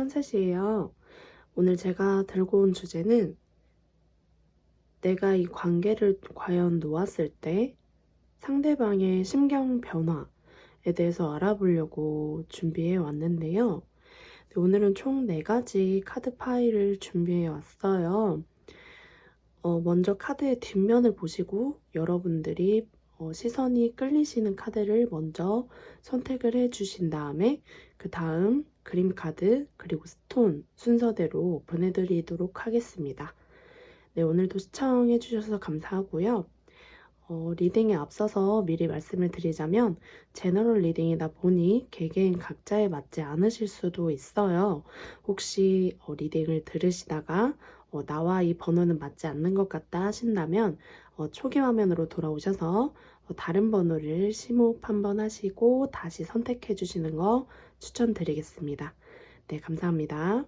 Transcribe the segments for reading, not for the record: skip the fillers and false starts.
선셋이에요. 오늘 제가 들고 온 주제는 내가 이 관계를 과연 놓았을 때 상대방의 심경 변화에 대해서 알아보려고 준비해 왔는데요. 오늘은 총 4가지 카드 파일을 준비해 왔어요. 먼저 카드의 뒷면을 보시고 여러분들이 시선이 끌리시는 카드를 먼저 선택을 해 주신 다음에 그 다음 그림 카드 그리고 스톤 순서대로 보내드리도록 하겠습니다. 네, 오늘도 시청해 주셔서 감사하고요. 리딩에 앞서서 미리 말씀을 드리자면 제너럴 리딩이다 보니 개개인 각자에 맞지 않으실 수도 있어요. 혹시 리딩을 들으시다가 나와 이 번호는 맞지 않는 것 같다 하신다면 초기 화면으로 돌아오셔서 다른 번호를 심호흡 한번 하시고 다시 선택해 주시는 거 추천드리겠습니다. 네, 감사합니다.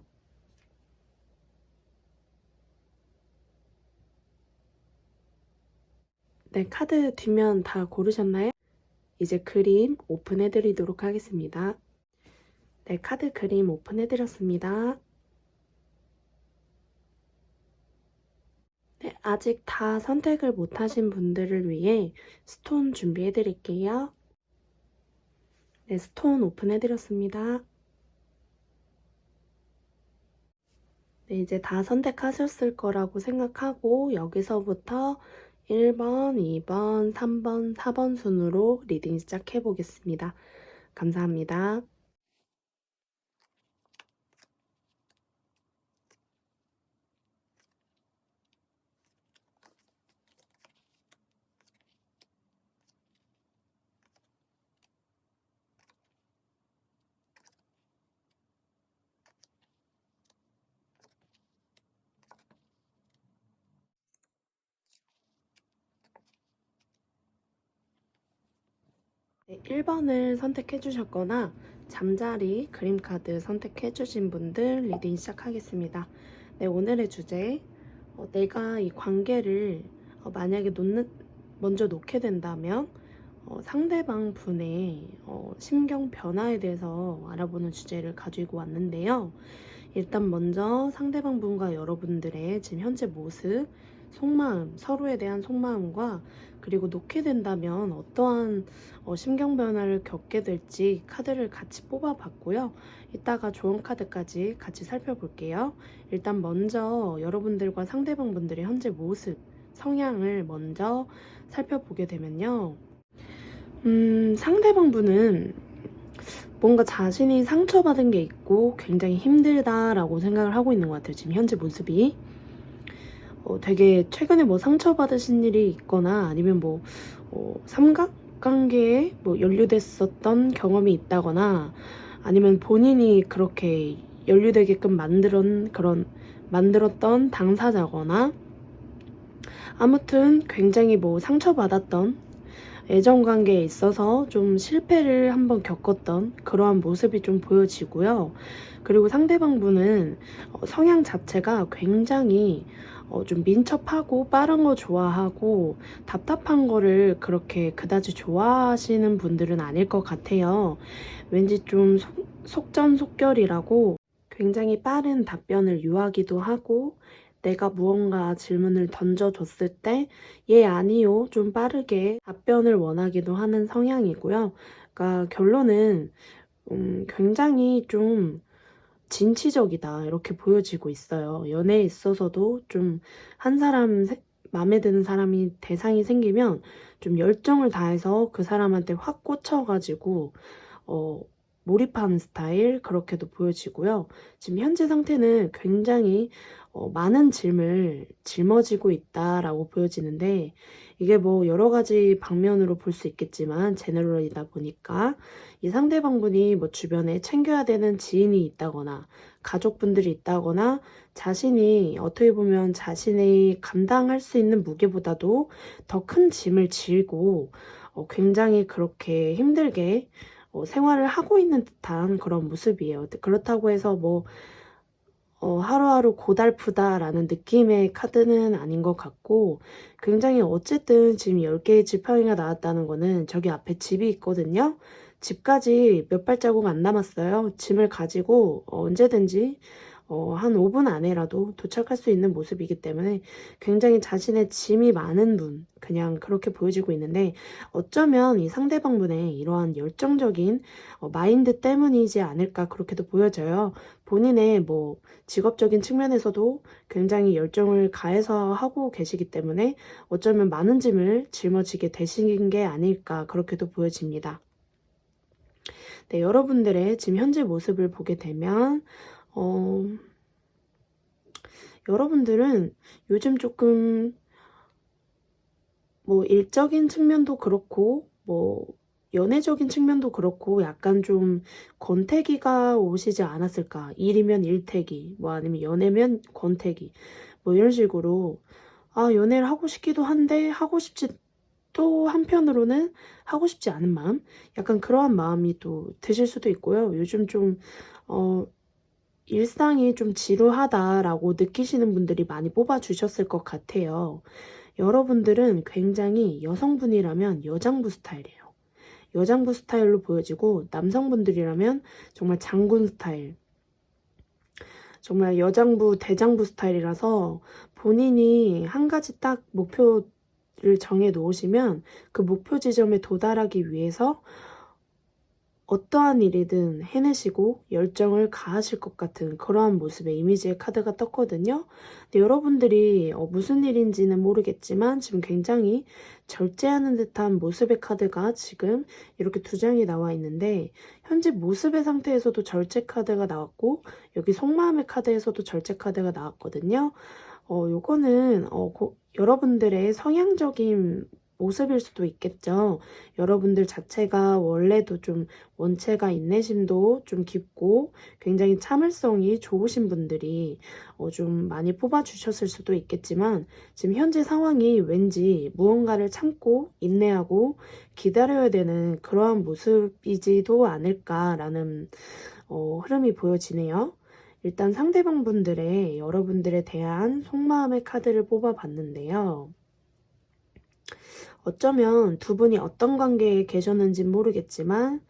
네, 카드 뒷면 다 고르셨나요? 이제 그림 오픈해 드리도록 하겠습니다. 네, 카드 그림 오픈해 드렸습니다. 네, 아직 다 선택을 못 하신 분들을 위해 스톤 준비해 드릴게요. 네, 스톤 오픈해 드렸습니다. 네, 이제 다 선택하셨을 거라고 생각하고 여기서부터 1번, 2번, 3번, 4번 순으로 리딩 시작해 보겠습니다. 감사합니다. 네, 1번을 선택해 주셨거나 잠자리 그림 카드 선택해 주신 분들 리딩 시작하겠습니다. 네, 오늘의 주제 내가 이 관계를 만약에 먼저 놓게 된다면 상대방 분의 심경 변화에 대해서 알아보는 주제를 가지고 왔는데요. 일단 먼저 상대방 분과 여러분들의 지금 현재 모습, 속마음, 서로에 대한 속마음과 그리고 놓게 된다면 어떠한 심경 변화를 겪게 될지 카드를 같이 뽑아봤고요. 이따가 좋은 카드까지 같이 살펴볼게요. 일단 먼저 여러분들과 상대방 분들의 현재 모습, 성향을 먼저 살펴보게 되면요. 상대방 분은 뭔가 자신이 상처받은 게 있고 굉장히 힘들다라고 생각을 하고 있는 것 같아요. 지금 현재 모습이. 되게 최근에 뭐 상처받으신 일이 있거나 아니면 뭐 삼각관계에 뭐 연루됐었던 경험이 있다거나 아니면 본인이 그렇게 연루되게끔 만들었던 당사자거나 아무튼 굉장히 뭐 상처받았던 애정관계에 있어서 좀 실패를 한번 겪었던 그러한 모습이 좀 보여지고요. 그리고 상대방분은 성향 자체가 굉장히 좀 민첩하고 빠른 거 좋아하고 답답한 거를 그렇게 그다지 좋아하시는 분들은 아닐 것 같아요. 왠지 좀 속전속결이라고 굉장히 빠른 답변을 요하기도 하고 내가 무언가 질문을 던져줬을 때 예, 아니요, 좀 빠르게 답변을 원하기도 하는 성향이고요. 그러니까 결론은 굉장히 좀 진취적이다 이렇게 보여지고 있어요. 연애에 있어서도 좀 한 사람 마음에 드는 사람이 대상이 생기면 좀 열정을 다해서 그 사람한테 확 꽂혀가지고 몰입하는 스타일 그렇게도 보여지고요. 지금 현재 상태는 굉장히 많은 짐을 짊어지고 있다라고 보여지는데 이게 뭐 여러 가지 방면으로 볼 수 있겠지만 제너럴이다 보니까 이 상대방분이 뭐 주변에 챙겨야 되는 지인이 있다거나 가족분들이 있다거나 자신이 어떻게 보면 자신이 감당할 수 있는 무게보다도 더 큰 짐을 지고 굉장히 그렇게 힘들게 생활을 하고 있는 듯한 그런 모습이에요. 그렇다고 해서 뭐 하루하루 고달프다라는 느낌의 카드는 아닌 것 같고 굉장히 어쨌든 지금 10개의 지팡이가 나왔다는 거는 저기 앞에 집이 있거든요. 집까지 몇 발자국 안 남았어요. 짐을 가지고 언제든지 한 5분 안에라도 도착할 수 있는 모습이기 때문에 굉장히 자신의 짐이 많은 분, 그냥 그렇게 보여지고 있는데 어쩌면 이 상대방분의 이러한 열정적인 마인드 때문이지 않을까 그렇게도 보여져요. 본인의 뭐 직업적인 측면에서도 굉장히 열정을 가해서 하고 계시기 때문에 어쩌면 많은 짐을 짊어지게 되신 게 아닐까 그렇게도 보여집니다. 네, 여러분들의 지금 현재 모습을 보게 되면 여러분들은 요즘 조금 뭐 일적인 측면도 그렇고 뭐 연애적인 측면도 그렇고 약간 좀 권태기가 오시지 않았을까. 일이면 일태기, 뭐 아니면 연애면 권태기, 뭐 이런 식으로 연애를 하고 싶기도 한데 하고 싶지 또 한편으로는 하고 싶지 않은 마음, 약간 그러한 마음이 또 드실 수도 있고요. 요즘 좀 일상이 좀 지루하다라고 느끼시는 분들이 많이 뽑아주셨을 것 같아요. 여러분들은 굉장히 여성분이라면 여장부 스타일이에요. 여장부 스타일로 보여지고 남성분들이라면 정말 장군 스타일, 정말 여장부, 대장부 스타일이라서 본인이 한 가지 딱 목표를 정해 놓으시면 그 목표 지점에 도달하기 위해서 어떠한 일이든 해내시고 열정을 가하실 것 같은 그러한 모습의 이미지의 카드가 떴거든요. 근데 여러분들이 무슨 일인지는 모르겠지만 지금 굉장히 절제하는 듯한 모습의 카드가 지금 이렇게 두 장이 나와 있는데 현재 모습의 상태에서도 절제 카드가 나왔고 여기 속마음의 카드에서도 절제 카드가 나왔거든요. 요거는 여러분들의 성향적인 모습일 수도 있겠죠. 여러분들 자체가 원래도 좀 원체가 인내심도 좀 깊고 굉장히 참을성이 좋으신 분들이 좀 많이 뽑아주셨을 수도 있겠지만 지금 현재 상황이 왠지 무언가를 참고 인내하고 기다려야 되는 그러한 모습이지도 않을까라는 흐름이 보여지네요. 일단 상대방 분들의 여러분들에 대한 속마음의 카드를 뽑아봤는데요. 어쩌면 두 분이 어떤 관계에 계셨는지 모르겠지만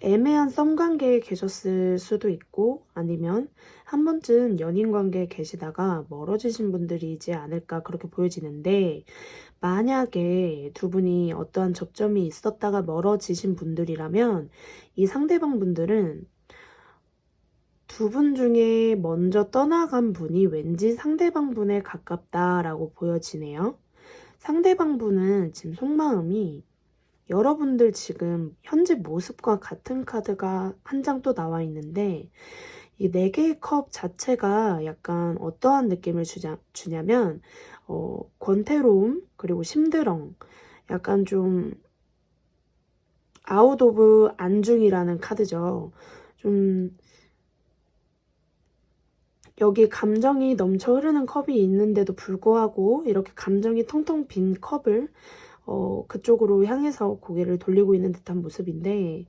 애매한 썸 관계에 계셨을 수도 있고 아니면 한 번쯤 연인 관계에 계시다가 멀어지신 분들이지 않을까 그렇게 보여지는데 만약에 두 분이 어떠한 접점이 있었다가 멀어지신 분들이라면 이 상대방 분들은 두 분 중에 먼저 떠나간 분이 왠지 상대방 분에 가깝다라고 보여지네요. 상대방 분은 지금 속마음이 여러분들 지금 현재 모습과 같은 카드가 한 장 또 나와 있는데 이 4개의 컵 자체가 약간 어떠한 느낌을 주냐면 권태로움 그리고 심드렁 약간 좀 아웃 오브 안중이라는 카드죠. 좀 여기 감정이 넘쳐 흐르는 컵이 있는데도 불구하고 이렇게 감정이 텅텅 빈 컵을 그쪽으로 향해서 고개를 돌리고 있는 듯한 모습인데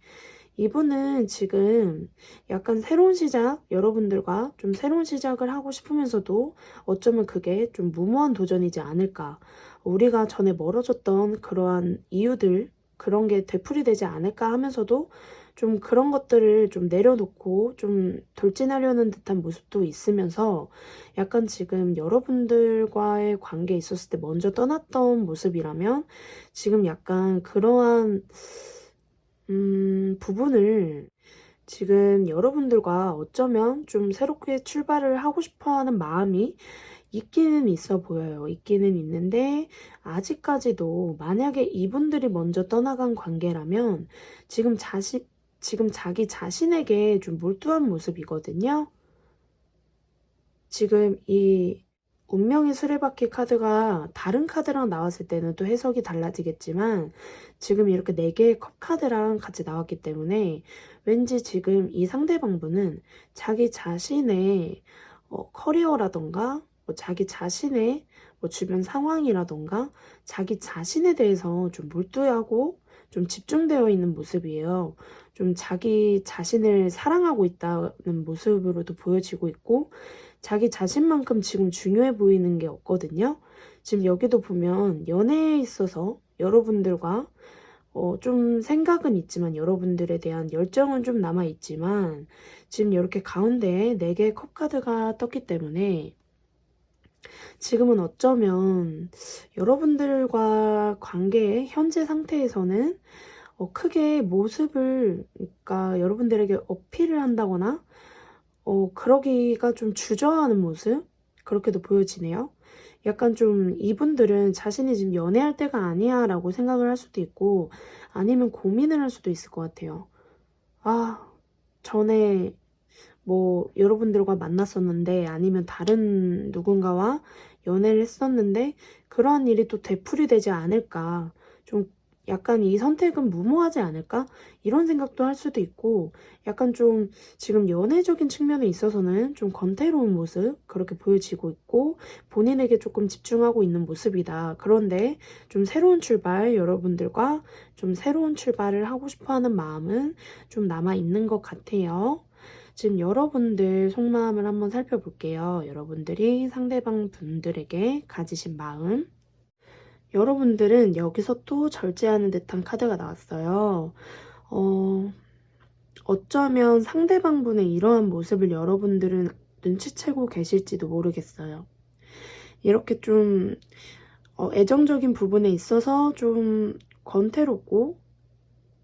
이분은 지금 약간 새로운 시작, 여러분들과 좀 새로운 시작을 하고 싶으면서도 어쩌면 그게 좀 무모한 도전이지 않을까. 우리가 전에 멀어졌던 그러한 이유들, 그런 게 되풀이되지 않을까 하면서도 좀 그런 것들을 좀 내려놓고 좀 돌진하려는 듯한 모습도 있으면서 약간 지금 여러분들과의 관계에 있었을 때 먼저 떠났던 모습이라면 지금 약간 그러한 부분을 지금 여러분들과 어쩌면 좀 새롭게 출발을 하고 싶어 하는 마음이 있기는 있어 보여요. 있기는 있는데 아직까지도 만약에 이분들이 먼저 떠나간 관계라면 지금 자기 자신에게 좀 몰두한 모습이거든요. 지금 이 운명의 수레바퀴 카드가 다른 카드랑 나왔을 때는 또 해석이 달라지겠지만 지금 이렇게 4개의 컵 카드랑 같이 나왔기 때문에 왠지 지금 이 상대방분은 자기 자신의 커리어라던가 뭐 자기 자신의 뭐 주변 상황이라던가 자기 자신에 대해서 좀 몰두하고 좀 집중되어 있는 모습이에요. 좀 자기 자신을 사랑하고 있다는 모습으로도 보여지고 있고 자기 자신만큼 지금 중요해 보이는 게 없거든요. 지금 여기도 보면 연애에 있어서 여러분들과 좀 생각은 있지만 여러분들에 대한 열정은 좀 남아있지만 지금 이렇게 가운데에 4개의 컵카드가 떴기 때문에 지금은 어쩌면 여러분들과 관계의 현재 상태에서는 크게 모습을 그러니까 여러분들에게 어필을 한다거나 그러기가 좀 주저하는 모습 그렇게도 보여지네요. 약간 좀 이분들은 자신이 지금 연애할 때가 아니야 라고 생각을 할 수도 있고 아니면 고민을 할 수도 있을 것 같아요. 아, 전에 뭐 여러분들과 만났었는데 아니면 다른 누군가와 연애를 했었는데 그러한 일이 또 되풀이되지 않을까. 좀 약간 이 선택은 무모하지 않을까? 이런 생각도 할 수도 있고 약간 좀 지금 연애적인 측면에 있어서는 좀 권태로운 모습 그렇게 보여지고 있고 본인에게 조금 집중하고 있는 모습이다. 그런데 좀 새로운 출발 여러분들과 좀 새로운 출발을 하고 싶어하는 마음은 좀 남아 있는 것 같아요. 지금 여러분들 속마음을 한번 살펴볼게요. 여러분들이 상대방 분들에게 가지신 마음. 여러분들은 여기서 또 절제하는 듯한 카드가 나왔어요. 어쩌면 상대방 분의 이러한 모습을 여러분들은 눈치채고 계실지도 모르겠어요. 이렇게 좀 애정적인 부분에 있어서 좀 권태롭고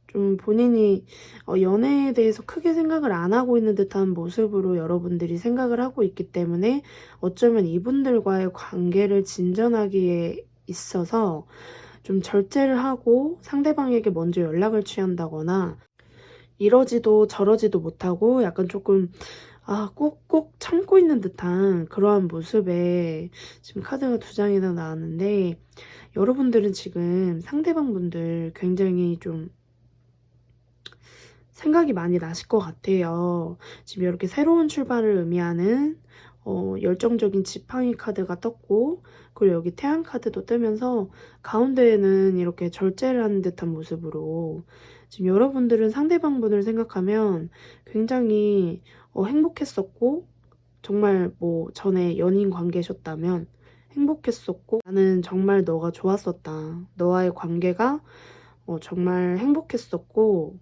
좀 본인이 연애에 대해서 크게 생각을 안 하고 있는 듯한 모습으로 여러분들이 생각을 하고 있기 때문에 어쩌면 이분들과의 관계를 진전하기에 있어서 좀 절제를 하고 상대방에게 먼저 연락을 취한다거나 이러지도 저러지도 못하고 약간 조금 꾹꾹 참고 있는 듯한 그러한 모습에 지금 카드가 2장이나 나왔는데 여러분들은 지금 상대방 분들 굉장히 좀 생각이 많이 나실 것 같아요. 지금 이렇게 새로운 출발을 의미하는 열정적인 지팡이 카드가 떴고 그리고 여기 태양 카드도 뜨면서 가운데에는 이렇게 절제를 하는 듯한 모습으로 지금 여러분들은 상대방 분을 생각하면 굉장히 행복했었고 정말 뭐 전에 연인 관계셨다면 행복했었고 나는 정말 너가 좋았었다. 너와의 관계가 정말 행복했었고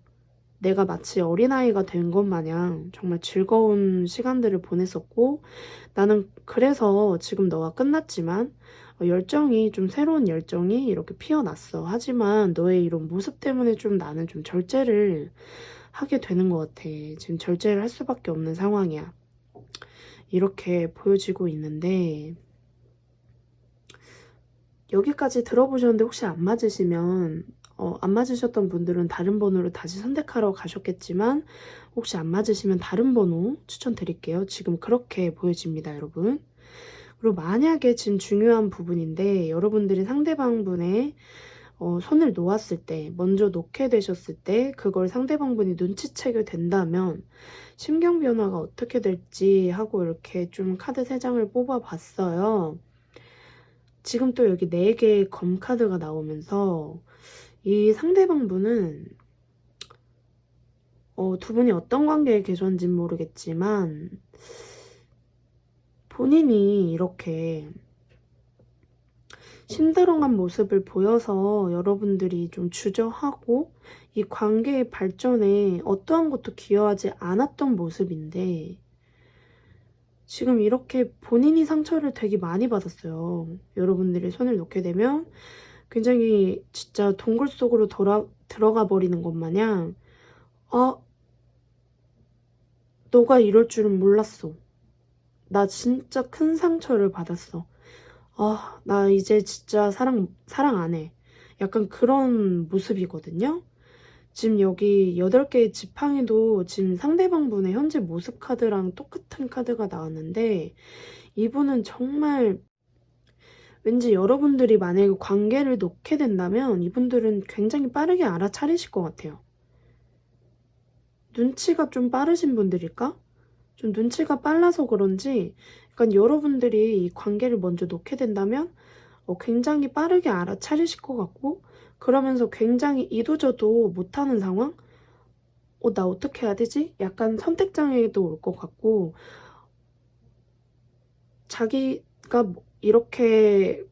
내가 마치 어린아이가 된 것 마냥 정말 즐거운 시간들을 보냈었고 나는 그래서 지금 너가 끝났지만 열정이 좀 새로운 열정이 이렇게 피어났어. 하지만 너의 이런 모습 때문에 좀 나는 좀 절제를 하게 되는 것 같아. 지금 절제를 할 수밖에 없는 상황이야. 이렇게 보여지고 있는데 여기까지 들어보셨는데 혹시 안 맞으시면 안 맞으셨던 분들은 다른 번호로 다시 선택하러 가셨겠지만 혹시 안 맞으시면 다른 번호 추천드릴게요. 지금 그렇게 보여집니다, 여러분. 그리고 만약에 지금 중요한 부분인데 여러분들이 상대방 분의 손을 놓았을 때, 먼저 놓게 되셨을 때 그걸 상대방 분이 눈치채게 된다면 심경 변화가 어떻게 될지 하고 이렇게 좀 카드 3장을 뽑아봤어요. 지금 또 여기 4개의 검 카드가 나오면서 이 상대방 분은 두 분이 어떤 관계에 계셨는지는 모르겠지만 본인이 이렇게 심드렁한 모습을 보여서 여러분들이 좀 주저하고 이 관계의 발전에 어떠한 것도 기여하지 않았던 모습인데 지금 이렇게 본인이 상처를 되게 많이 받았어요. 여러분들이 손을 놓게 되면 굉장히 진짜 동굴 속으로 들어가 버리는 것 마냥 너가 이럴 줄은 몰랐어. 나 진짜 큰 상처를 받았어. 나 이제 진짜 사랑 안 해. 약간 그런 모습이거든요. 지금 여기 8개의 지팡이도 지금 상대방 분의 현재 모습 카드랑 똑같은 카드가 나왔는데 이분은 정말 왠지 여러분들이 만약에 관계를 놓게 된다면 이분들은 굉장히 빠르게 알아차리실 것 같아요. 눈치가 좀 빠르신 분들일까? 좀 눈치가 빨라서 그런지 약간 여러분들이 이 관계를 먼저 놓게 된다면 굉장히 빠르게 알아차리실 것 같고 그러면서 굉장히 이도저도 못하는 상황? 나 어떻게 해야 되지? 약간 선택장애도 올 것 같고 자기가 이렇게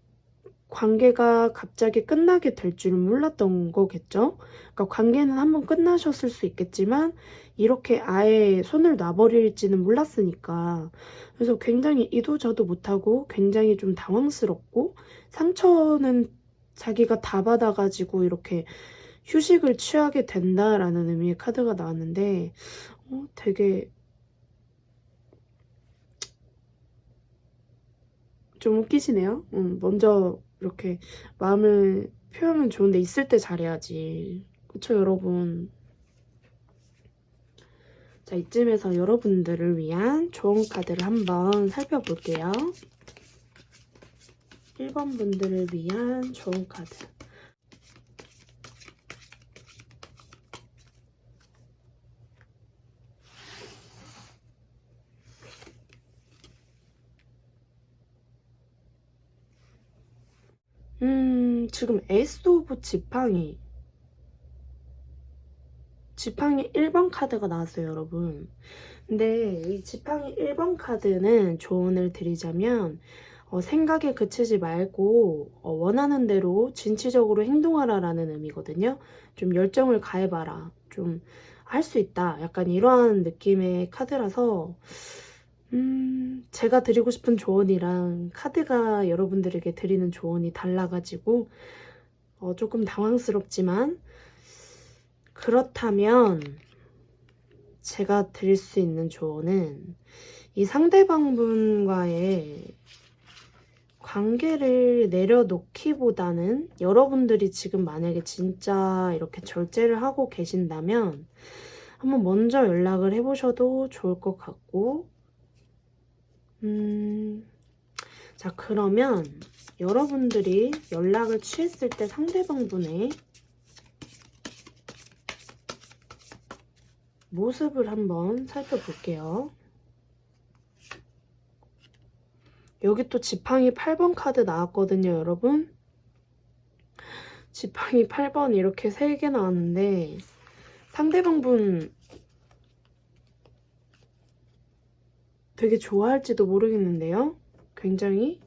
관계가 갑자기 끝나게 될 줄은 몰랐던 거겠죠. 그러니까 관계는 한번 끝나셨을 수 있겠지만 이렇게 아예 손을 놔버릴지는 몰랐으니까. 그래서 굉장히 이도저도 못하고 굉장히 좀 당황스럽고, 상처는 자기가 다 받아가지고 이렇게 휴식을 취하게 된다라는 의미의 카드가 나왔는데, 되게 좀 웃기시네요. 먼저 이렇게 마음을 표현은 좋은데 있을 때 잘해야지. 그쵸, 여러분? 자, 이쯤에서 여러분들을 위한 좋은 카드를 한번 살펴볼게요. 1번 분들을 위한 좋은 카드. 지금 에이스 오브 지팡이 1번 카드가 나왔어요, 여러분. 근데 이 지팡이 1번 카드는 조언을 드리자면, 생각에 그치지 말고 원하는 대로 진취적으로 행동하라라는 의미거든요. 좀 열정을 가해봐라. 좀 할 수 있다. 약간 이러한 느낌의 카드라서 제가 드리고 싶은 조언이랑 카드가 여러분들에게 드리는 조언이 달라가지고 조금 당황스럽지만, 그렇다면 제가 드릴 수 있는 조언은 이 상대방분과의 관계를 내려놓기보다는, 여러분들이 지금 만약에 진짜 이렇게 절제를 하고 계신다면 한번 먼저 연락을 해보셔도 좋을 것 같고, 자, 그러면 여러분들이 연락을 취했을 때 상대방분의 모습을 한번 살펴볼게요. 여기 또 지팡이 8번 카드 나왔거든요, 여러분. 지팡이 8번 이렇게 3개 나왔는데, 상대방분 되게 좋아할지도 모르겠는데요. 굉장히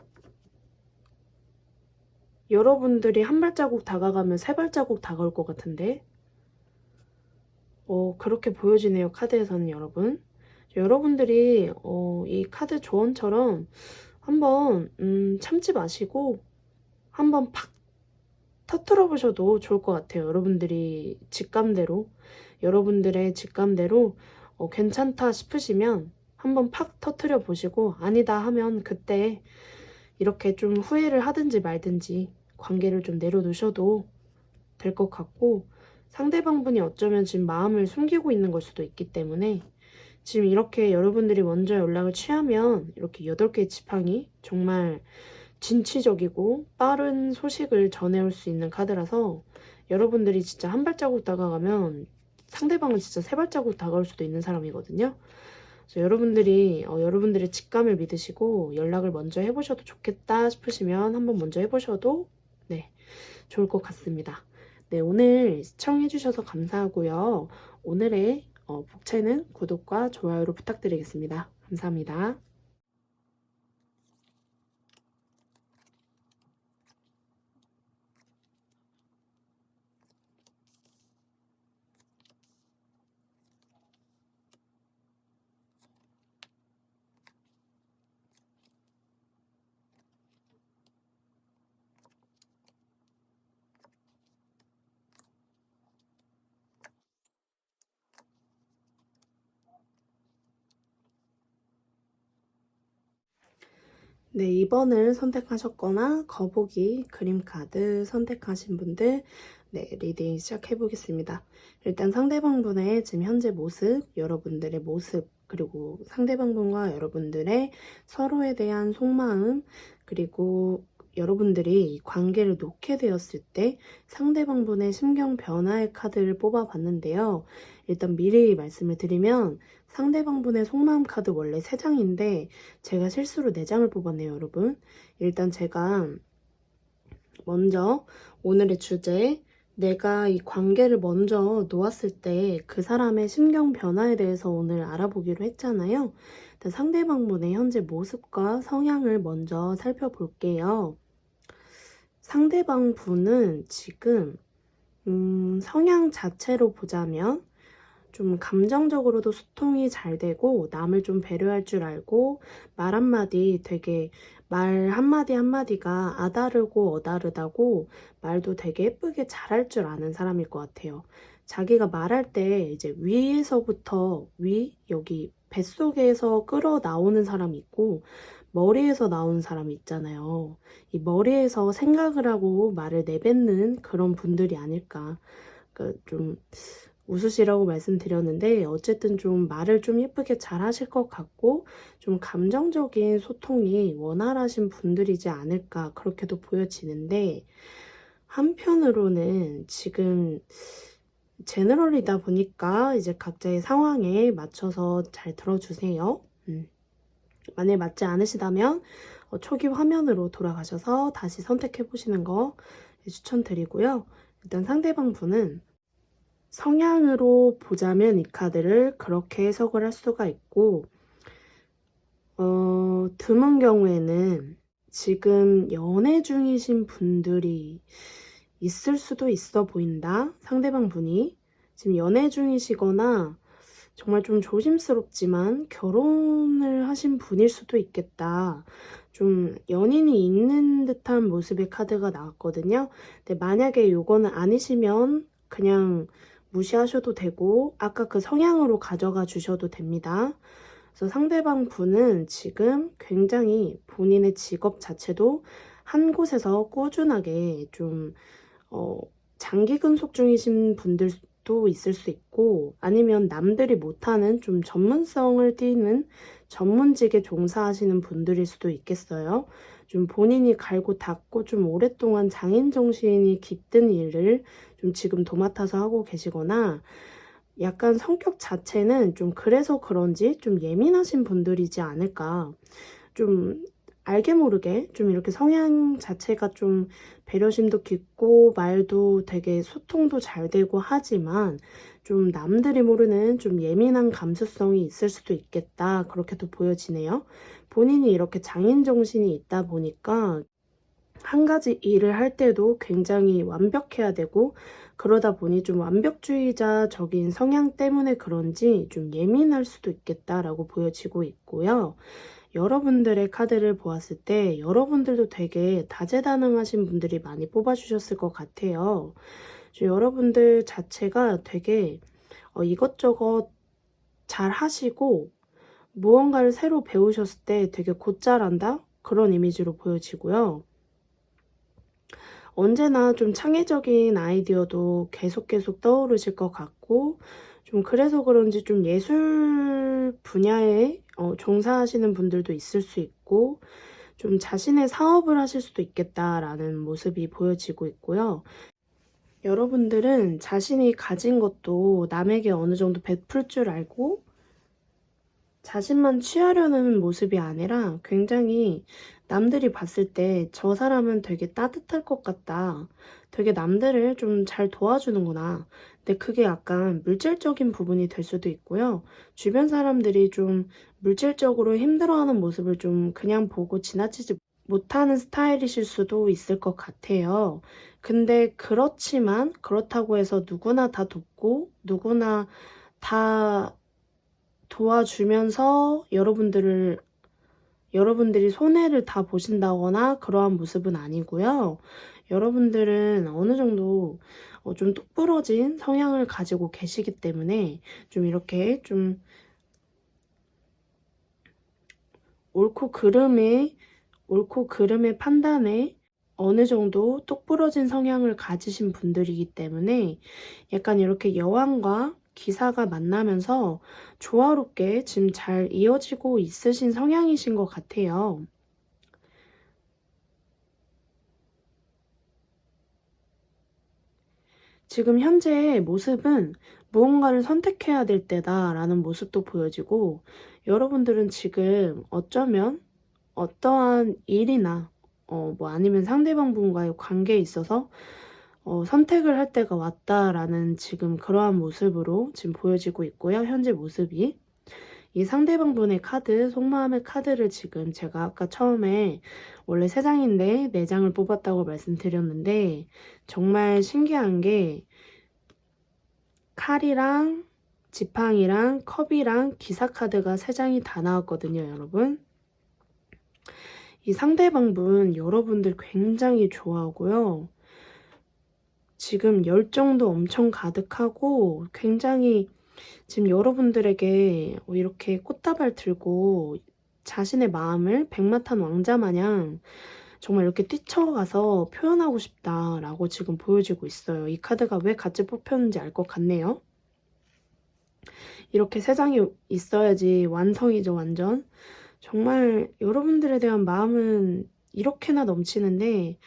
여러분들이 한 발자국 다가가면 3발자국 다가올 것 같은데, 그렇게 보여지네요, 카드에서는. 여러분들이 이 카드 조언처럼 한번 참지 마시고 한번 팍 터트려 보셔도 좋을 것 같아요. 여러분들의 직감대로 괜찮다 싶으시면 한번 팍 터트려 보시고, 아니다 하면 그때 이렇게 좀 후회를 하든지 말든지 관계를 좀 내려놓으셔도 될 것 같고, 상대방분이 어쩌면 지금 마음을 숨기고 있는 걸 수도 있기 때문에, 지금 이렇게 여러분들이 먼저 연락을 취하면 이렇게 8개의 지팡이, 정말 진취적이고 빠른 소식을 전해올 수 있는 카드라서, 여러분들이 진짜 한 발자국 다가가면 상대방은 진짜 3발자국 다가올 수도 있는 사람이거든요. 그래서 여러분들이 여러분들의 직감을 믿으시고 연락을 먼저 해보셔도 좋겠다 싶으시면 한번 먼저 해보셔도 좋을 것 같습니다. 네, 오늘 시청해주셔서 감사하고요. 오늘의 복채는 구독과 좋아요로 부탁드리겠습니다. 감사합니다. 네, 2번을 선택하셨거나 거북이 그림카드 선택하신 분들, 리딩 시작해 보겠습니다. 일단 상대방분의 지금 현재 모습, 여러분들의 모습, 그리고 상대방분과 여러분들의 서로에 대한 속마음, 그리고 여러분들이 이 관계를 놓게 되었을 때 상대방분의 심경 변화의 카드를 뽑아봤는데요. 일단 미리 말씀을 드리면, 상대방분의 속마음 카드 원래 3장인데 제가 실수로 4장을 뽑았네요, 여러분. 일단 제가 먼저 오늘의 주제, 내가 이 관계를 먼저 놓았을 때 그 사람의 심경 변화에 대해서 오늘 알아보기로 했잖아요. 일단 상대방분의 현재 모습과 성향을 먼저 살펴볼게요. 상대방 분은 지금 성향 자체로 보자면 좀 감정적으로도 소통이 잘 되고 남을 좀 배려할 줄 알고 말 한마디 되게 말 한마디 한마디가 아다르고 어다르다고 말도 되게 예쁘게 잘할 줄 아는 사람일 것 같아요. 자기가 말할 때 이제 위에서부터 여기 뱃속에서 끌어 나오는 사람이 있고 머리에서 나오는 사람이 있잖아요. 이 머리에서 생각을 하고 말을 내뱉는 그런 분들이 아닐까. 그러니까 좀 웃으시라고 말씀드렸는데 어쨌든 좀 말을 좀 예쁘게 잘 하실 것 같고 좀 감정적인 소통이 원활하신 분들이지 않을까 그렇게도 보여지는데 한편으로는 지금 제너럴이다 보니까 이제 각자의 상황에 맞춰서 잘 들어주세요. 만약에 맞지 않으시다면 초기 화면으로 돌아가셔서 다시 선택해 보시는 거 추천드리고요. 일단 상대방 분은 성향으로 보자면 이 카드를 그렇게 해석을 할 수가 있고 드문 경우에는 지금 연애 중이신 분들이 있을 수도 있어 보인다. 상대방 분이 지금 연애 중이시거나 정말 좀 조심스럽지만 결혼을 하신 분일 수도 있겠다. 좀 연인이 있는 듯한 모습의 카드가 나왔거든요. 근데 만약에 요거는 아니시면 그냥 무시하셔도 되고 아까 그 성향으로 가져가 주셔도 됩니다. 그래서 상대방 분은 지금 굉장히 본인의 직업 자체도 한 곳에서 꾸준하게 좀 장기 근속 중이신 분들도 있을 수 있고 아니면 남들이 못하는 좀 전문성을 띠는 전문직에 종사하시는 분들일 수도 있겠어요. 좀 본인이 갈고 닦고 좀 오랫동안 장인 정신이 깃든 일을 좀 지금 도맡아서 하고 계시거나 약간 성격 자체는 좀 그래서 그런지 좀 예민하신 분들이지 않을까. 좀 알게 모르게 좀 이렇게 성향 자체가 좀 배려심도 깊고 말도 되게 소통도 잘 되고 하지만 좀 남들이 모르는 좀 예민한 감수성이 있을 수도 있겠다. 그렇게도 보여지네요. 본인이 이렇게 장인 정신이 있다 보니까 한 가지 일을 할 때도 굉장히 완벽해야 되고 그러다 보니 좀 완벽주의자적인 성향 때문에 그런지 좀 예민할 수도 있겠다라고 보여지고 있고요. 여러분들의 카드를 보았을 때 여러분들도 되게 다재다능하신 분들이 많이 뽑아주셨을 것 같아요. 여러분들 자체가 되게 이것저것 잘 하시고 무언가를 새로 배우셨을 때 되게 곧잘한다? 그런 이미지로 보여지고요. 언제나 좀 창의적인 아이디어도 계속 떠오르실 것 같고 좀 그래서 그런지 좀 예술 분야에 종사하시는 분들도 있을 수 있고 좀 자신의 사업을 하실 수도 있겠다라는 모습이 보여지고 있고요. 여러분들은 자신이 가진 것도 남에게 어느 정도 베풀 줄 알고 자신만 취하려는 모습이 아니라 굉장히 남들이 봤을 때 저 사람은 되게 따뜻할 것 같다. 되게 남들을 좀 잘 도와주는구나. 근데 그게 약간 물질적인 부분이 될 수도 있고요. 주변 사람들이 좀 물질적으로 힘들어하는 모습을 좀 그냥 보고 지나치지 못하는 스타일이실 수도 있을 것 같아요. 근데 그렇다고 해서 누구나 다 돕고 누구나 다 도와주면서 여러분들이 손해를 다 보신다거나 그러한 모습은 아니고요. 여러분들은 어느 정도 좀 똑부러진 성향을 가지고 계시기 때문에 좀 이렇게 좀 옳고 그름의 판단에 어느 정도 똑부러진 성향을 가지신 분들이기 때문에 약간 이렇게 여왕과 기사가 만나면서 조화롭게 지금 잘 이어지고 있으신 성향이신 것 같아요. 지금 현재의 모습은 무언가를 선택해야 될 때다라는 모습도 보여지고 여러분들은 지금 어쩌면 어떠한 일이나 뭐 아니면 상대방 분과의 관계에 있어서 선택을 할 때가 왔다라는 지금 그러한 모습으로 지금 보여지고 있고요. 현재 모습이. 이 상대방분의 카드, 속마음의 카드를 지금 제가 아까 처음에 원래 3장인데 4장을 뽑았다고 말씀드렸는데 정말 신기한 게 칼이랑 지팡이랑 컵이랑 기사카드가 3장이 다 나왔거든요, 여러분. 이 상대방분 여러분들 굉장히 좋아하고요. 지금 열정도 엄청 가득하고 굉장히 지금 여러분들에게 이렇게 꽃다발 들고 자신의 마음을 백마탄 왕자 마냥 정말 이렇게 뛰쳐가서 표현하고 싶다라고 지금 보여지고 있어요. 이 카드가 왜 같이 뽑혔는지 알 것 같네요. 이렇게 3장이 있어야지 완성이죠, 완전. 정말 여러분들에 대한 마음은 이렇게나 넘치는데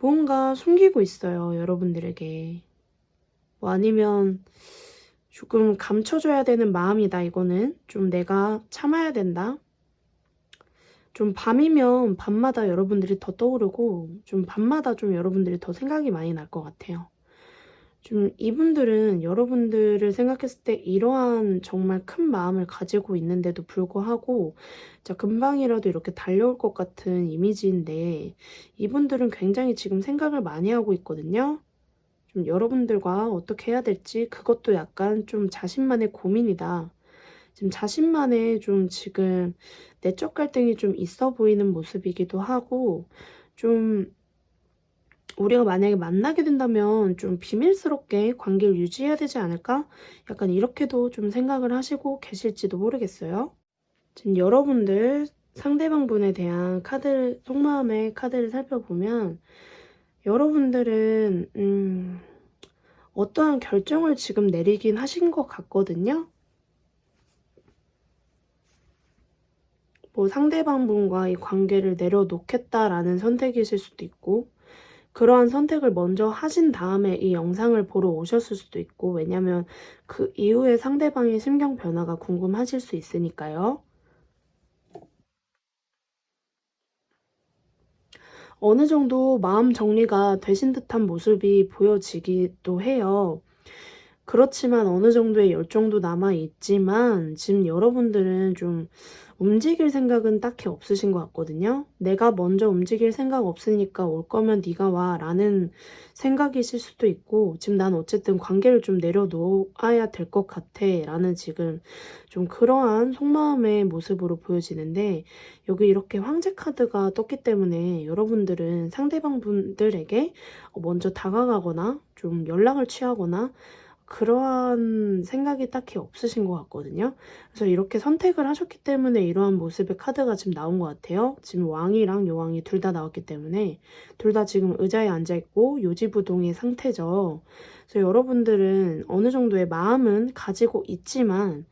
뭔가 숨기고 있어요, 여러분들에게. 뭐 아니면 조금 감춰줘야 되는 마음이다, 이거는. 좀 내가 참아야 된다. 좀 밤이면 밤마다 여러분들이 더 떠오르고 좀 밤마다 좀 여러분들이 더 생각이 많이 날 것 같아요. 좀 이분들은 여러분들을 생각했을 때 이러한 정말 큰 마음을 가지고 있는데도 불구하고 진짜 금방이라도 이렇게 달려올 것 같은 이미지인데 이분들은 굉장히 지금 생각을 많이 하고 있거든요. 좀 여러분들과 어떻게 해야 될지 그것도 약간 좀 자신만의 고민이다. 지금 자신만의 좀 지금 내적 갈등이 좀 있어 보이는 모습이기도 하고 좀 우리가 만약에 만나게 된다면 좀 비밀스럽게 관계를 유지해야 되지 않을까? 약간 이렇게도 좀 생각을 하시고 계실지도 모르겠어요. 지금 여러분들 상대방 분에 대한 카드, 속마음의 카드를 살펴보면 여러분들은 어떠한 결정을 지금 내리긴 하신 것 같거든요. 뭐 상대방 분과 이 관계를 내려놓겠다라는 선택이실 수도 있고 그러한 선택을 먼저 하신 다음에 이 영상을 보러 오셨을 수도 있고 왜냐면 그 이후에 상대방의 심경 변화가 궁금하실 수 있으니까요. 어느 정도 마음 정리가 되신 듯한 모습이 보여지기도 해요. 그렇지만 어느 정도의 열정도 남아있지만 지금 여러분들은 좀 움직일 생각은 딱히 없으신 것 같거든요. 내가 먼저 움직일 생각 없으니까 올 거면 네가 와 라는 생각이실 수도 있고 지금 난 어쨌든 관계를 좀 내려놓아야 될 것 같아 라는 지금 좀 그러한 속마음의 모습으로 보여지는데 여기 이렇게 황제 카드가 떴기 때문에 여러분들은 상대방 분들에게 먼저 다가가거나 좀 연락을 취하거나 그러한 생각이 딱히 없으신 것 같거든요. 그래서 이렇게 선택을 하셨기 때문에 이러한 모습의 카드가 지금 나온 것 같아요. 지금 왕이랑 여왕이 둘 다 나왔기 때문에 둘 다 지금 의자에 앉아있고 요지부동의 상태죠. 그래서 여러분들은 어느 정도의 마음은 가지고 있지만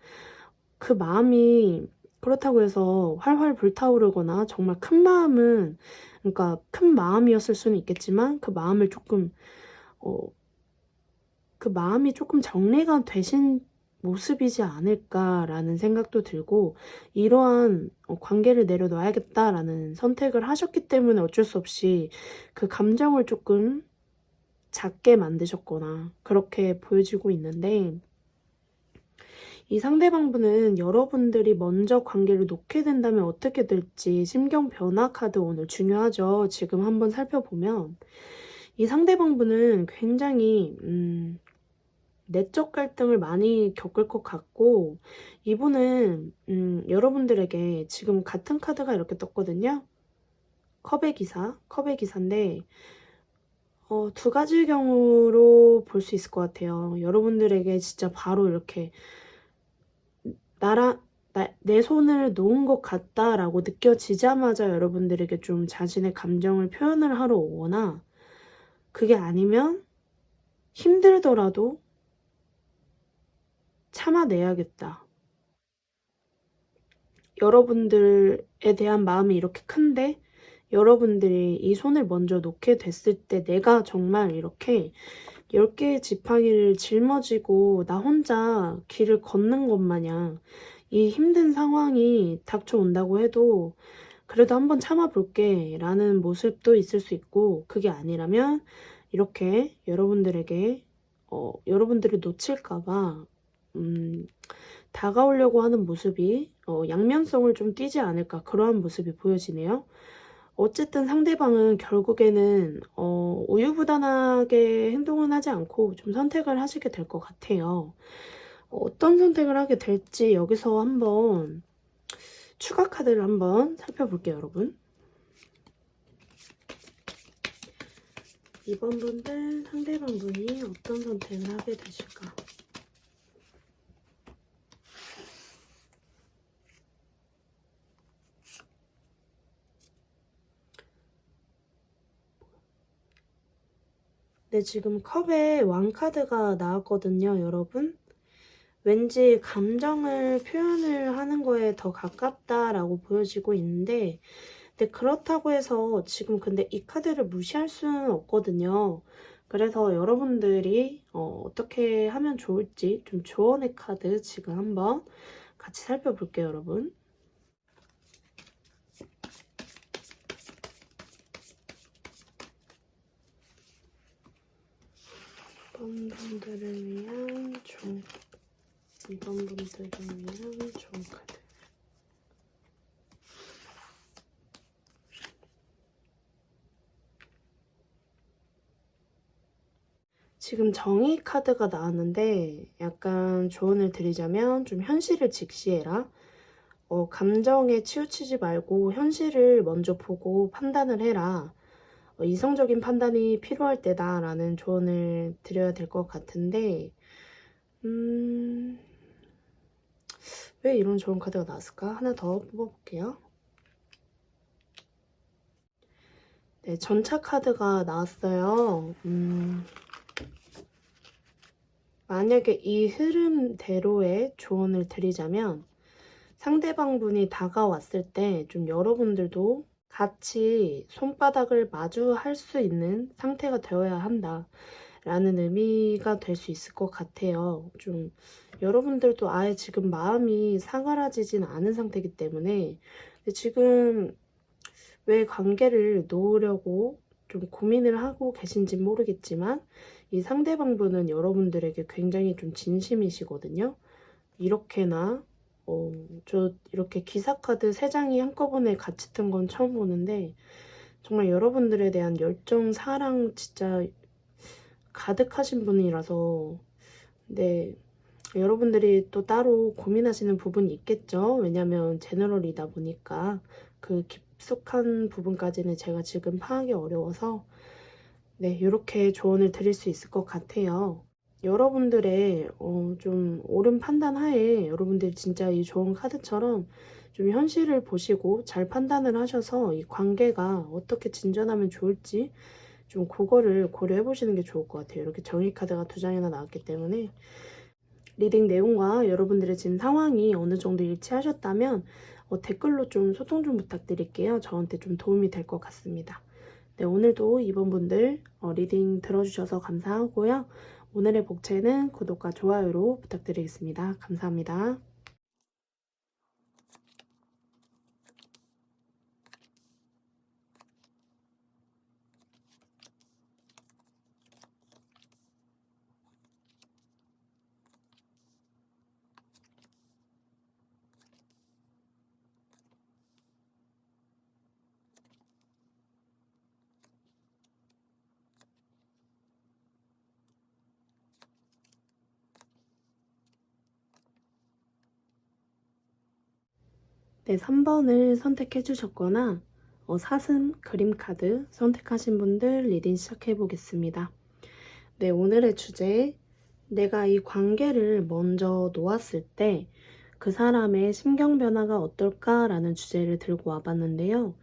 그 마음이 그렇다고 해서 활활 불타오르거나 정말 큰 마음은 그러니까 큰 마음이었을 수는 있겠지만 그 마음을 조금 그 마음이 조금 정리가 되신 모습이지 않을까라는 생각도 들고 이러한 관계를 내려놔야겠다라는 선택을 하셨기 때문에 어쩔 수 없이 그 감정을 조금 작게 만드셨거나 그렇게 보여지고 있는데 이 상대방분은 여러분들이 먼저 관계를 놓게 된다면 어떻게 될지 심경 변화 카드 오늘 중요하죠. 지금 한번 살펴보면 이 상대방분은 굉장히 내적 갈등을 많이 겪을 것 같고 이분은 여러분들에게 지금 같은 카드가 이렇게 떴거든요. 컵의 기사인데 두 가지 경우로 볼 수 있을 것 같아요. 여러분들에게 진짜 바로 이렇게 내 손을 놓은 것 같다라고 느껴지자마자 여러분들에게 좀 자신의 감정을 표현을 하러 오거나 그게 아니면 힘들더라도 참아내야겠다. 여러분들에 대한 마음이 이렇게 큰데 여러분들이 이 손을 먼저 놓게 됐을 때 내가 정말 이렇게 10개의 지팡이를 짊어지고 나 혼자 길을 걷는 것 마냥 이 힘든 상황이 닥쳐온다고 해도 그래도 한번 참아볼게 라는 모습도 있을 수 있고 그게 아니라면 이렇게 여러분들에게 여러분들을 놓칠까봐 다가오려고 하는 모습이 양면성을 좀 띠지 않을까 그러한 모습이 보여지네요. 어쨌든 상대방은 결국에는 우유부단하게 행동은 하지 않고 좀 선택을 하시게 될 것 같아요. 어떤 선택을 하게 될지 여기서 한번 추가 카드를 한번 살펴볼게요, 여러분. 이번 분들 상대방 분이 어떤 선택을 하게 되실까? 네, 지금 컵에 왕카드가 나왔거든요, 여러분. 왠지 감정을 표현을 하는 거에 더 가깝다라고 보여지고 있는데, 근데 그렇다고 해서 지금 근데 이 카드를 무시할 수는 없거든요. 그래서 여러분들이 어떻게 하면 좋을지 좀 조언의 카드 지금 한번 같이 살펴볼게요, 여러분. 이번 분들을 위한 이번 분들을 위한 좋은 카드. 지금 정의 카드가 나왔는데 약간 조언을 드리자면 좀 현실을 직시해라. 감정에 치우치지 말고 현실을 먼저 보고 판단을 해라. 이성적인 판단이 필요할 때다라는 조언을 드려야 될 것 같은데 왜 이런 좋은 카드가 나왔을까? 하나 더 뽑아볼게요. 네, 전차 카드가 나왔어요. 만약에 이 흐름대로의 조언을 드리자면 상대방 분이 다가왔을 때 좀 여러분들도 같이 손바닥을 마주할 수 있는 상태가 되어야 한다 라는 의미가 될 수 있을 것 같아요. 좀 여러분들도 아예 지금 마음이 사그라지진 않은 상태이기 때문에 지금 왜 관계를 놓으려고 좀 고민을 하고 계신지 모르겠지만 이 상대방 분은 여러분들에게 굉장히 좀 진심이시거든요. 이렇게나 저 이렇게 기사카드 3장이 한꺼번에 같이 뜬 건 처음 보는데 정말 여러분들에 대한 열정, 사랑 진짜 가득하신 분이라서 네, 여러분들이 또 따로 고민하시는 부분이 있겠죠. 왜냐면 제너럴이다 보니까 그 깊숙한 부분까지는 제가 지금 파악이 어려워서 네, 이렇게 조언을 드릴 수 있을 것 같아요. 여러분들의 좀 옳은 판단 하에 여러분들이 진짜 이 좋은 카드처럼 좀 현실을 보시고 잘 판단을 하셔서 이 관계가 어떻게 진전하면 좋을지 좀 그거를 고려해 보시는 게 좋을 것 같아요. 이렇게 정의 카드가 2장이나 나왔기 때문에 리딩 내용과 여러분들의 지금 상황이 어느 정도 일치하셨다면 댓글로 좀 소통 좀 부탁드릴게요. 저한테 좀 도움이 될 것 같습니다. 네, 오늘도 이번 분들 리딩 들어주셔서 감사하고요. 오늘의 복채는 구독과 좋아요로 부탁드리겠습니다. 감사합니다. 네, 3번을 선택해 주셨거나 사슴 그림 카드 선택하신 분들 리딩 시작해 보겠습니다. 네, 오늘의 주제 내가 이 관계를 먼저 놓았을 때 그 사람의 심경 변화가 어떨까라는 주제를 들고 와봤는데요.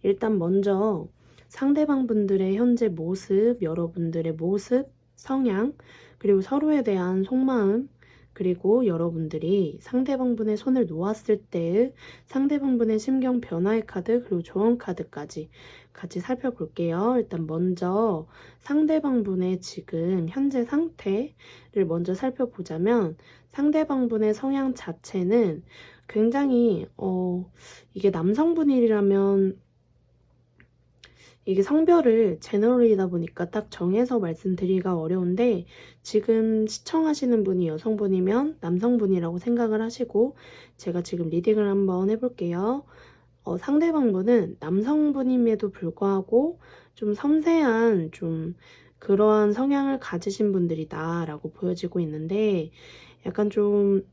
일단 먼저 상대방 분들의 현재 모습, 여러분들의 모습, 성향, 그리고 서로에 대한 속마음, 그리고 여러분들이 상대방 분의 손을 놓았을 때의 상대방 분의 심경 변화의 카드, 그리고 조언 카드까지 같이 살펴볼게요. 일단 먼저 상대방 분의 지금 현재 상태를 먼저 살펴보자면 상대방 분의 성향 자체는 굉장히 이게 남성분이라면 이게 성별을 제너럴이다 보니까 딱 정해서 말씀드리기가 어려운데 지금 시청하시는 분이 여성분이면 남성분이라고 생각을 하시고 제가 지금 리딩을 한번 해볼게요. 상대방분은 남성분임에도 불구하고 좀 섬세한 좀 그러한 성향을 가지신 분들이다 라고 보여지고 있는데 약간 좀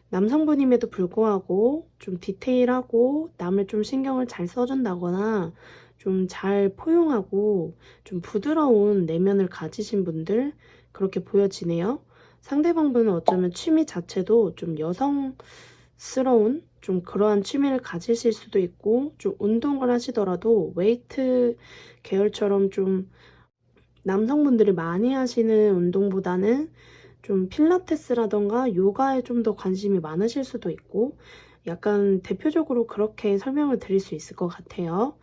남성분임에도 불구하고 좀 디테일하고 남을 좀 신경을 잘 써준다거나 좀 잘 포용하고 좀 부드러운 내면을 가지신 분들 그렇게 보여지네요. 상대방분은 어쩌면 취미 자체도 좀 여성스러운 좀 그러한 취미를 가지실 수도 있고 좀 운동을 하시더라도 웨이트 계열처럼 좀 남성분들이 많이 하시는 운동보다는 좀 필라테스라던가 요가에 좀 더 관심이 많으실 수도 있고 약간 대표적으로 그렇게 설명을 드릴 수 있을 것 같아요.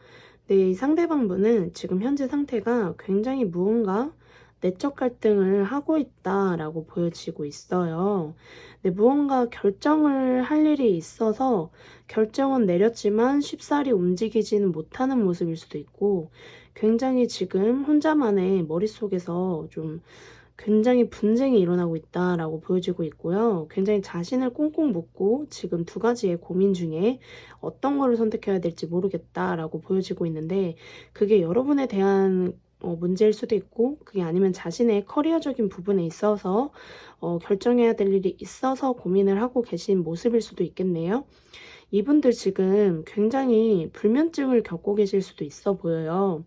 네, 이 상대방분은 지금 현재 상태가 굉장히 무언가 내적 갈등을 하고 있다라고 보여지고 있어요. 네, 무언가 결정을 할 일이 있어서 결정은 내렸지만 쉽사리 움직이지는 못하는 모습일 수도 있고 굉장히 지금 혼자만의 머릿속에서 좀 굉장히 분쟁이 일어나고 있다라고 보여지고 있고요. 굉장히 자신을 꽁꽁 묶고 지금 두 가지의 고민 중에 어떤 거를 선택해야 될지 모르겠다라고 보여지고 있는데 그게 여러분에 대한 문제일 수도 있고 그게 아니면 자신의 커리어적인 부분에 있어서 결정해야 될 일이 있어서 고민을 하고 계신 모습일 수도 있겠네요. 이분들 지금 굉장히 불면증을 겪고 계실 수도 있어 보여요.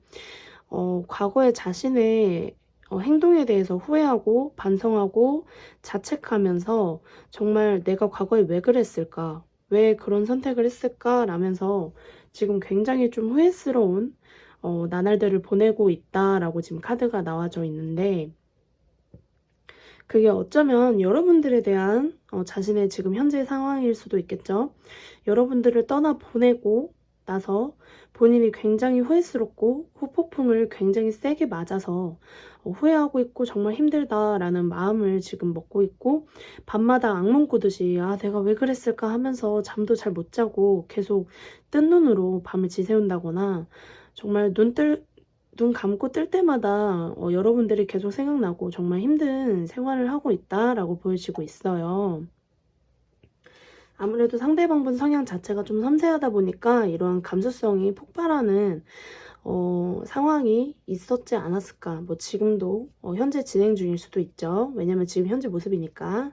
과거에 자신의 행동에 대해서 후회하고 반성하고 자책하면서 정말 내가 과거에 왜 그랬을까? 왜 그런 선택을 했을까? 라면서 지금 굉장히 좀 후회스러운 나날들을 보내고 있다라고 지금 카드가 나와져 있는데 그게 어쩌면 여러분들에 대한 자신의 지금 현재 상황일 수도 있겠죠. 여러분들을 떠나보내고 나서 본인이 굉장히 후회스럽고 후폭풍을 굉장히 세게 맞아서 후회하고 있고 정말 힘들다라는 마음을 지금 먹고 있고 밤마다 악몽 꾸듯이 아 내가 왜 그랬을까 하면서 잠도 잘 못 자고 계속 뜬 눈으로 밤을 지새운다거나 정말 눈 감고 뜰 때마다 여러분들이 계속 생각나고 정말 힘든 생활을 하고 있다라고 보여지고 있어요. 아무래도 상대방분 성향 자체가 좀 섬세하다 보니까 이러한 감수성이 폭발하는 상황이 있었지 않았을까. 뭐 지금도 현재 진행 중일 수도 있죠. 왜냐면 지금 현재 모습이니까.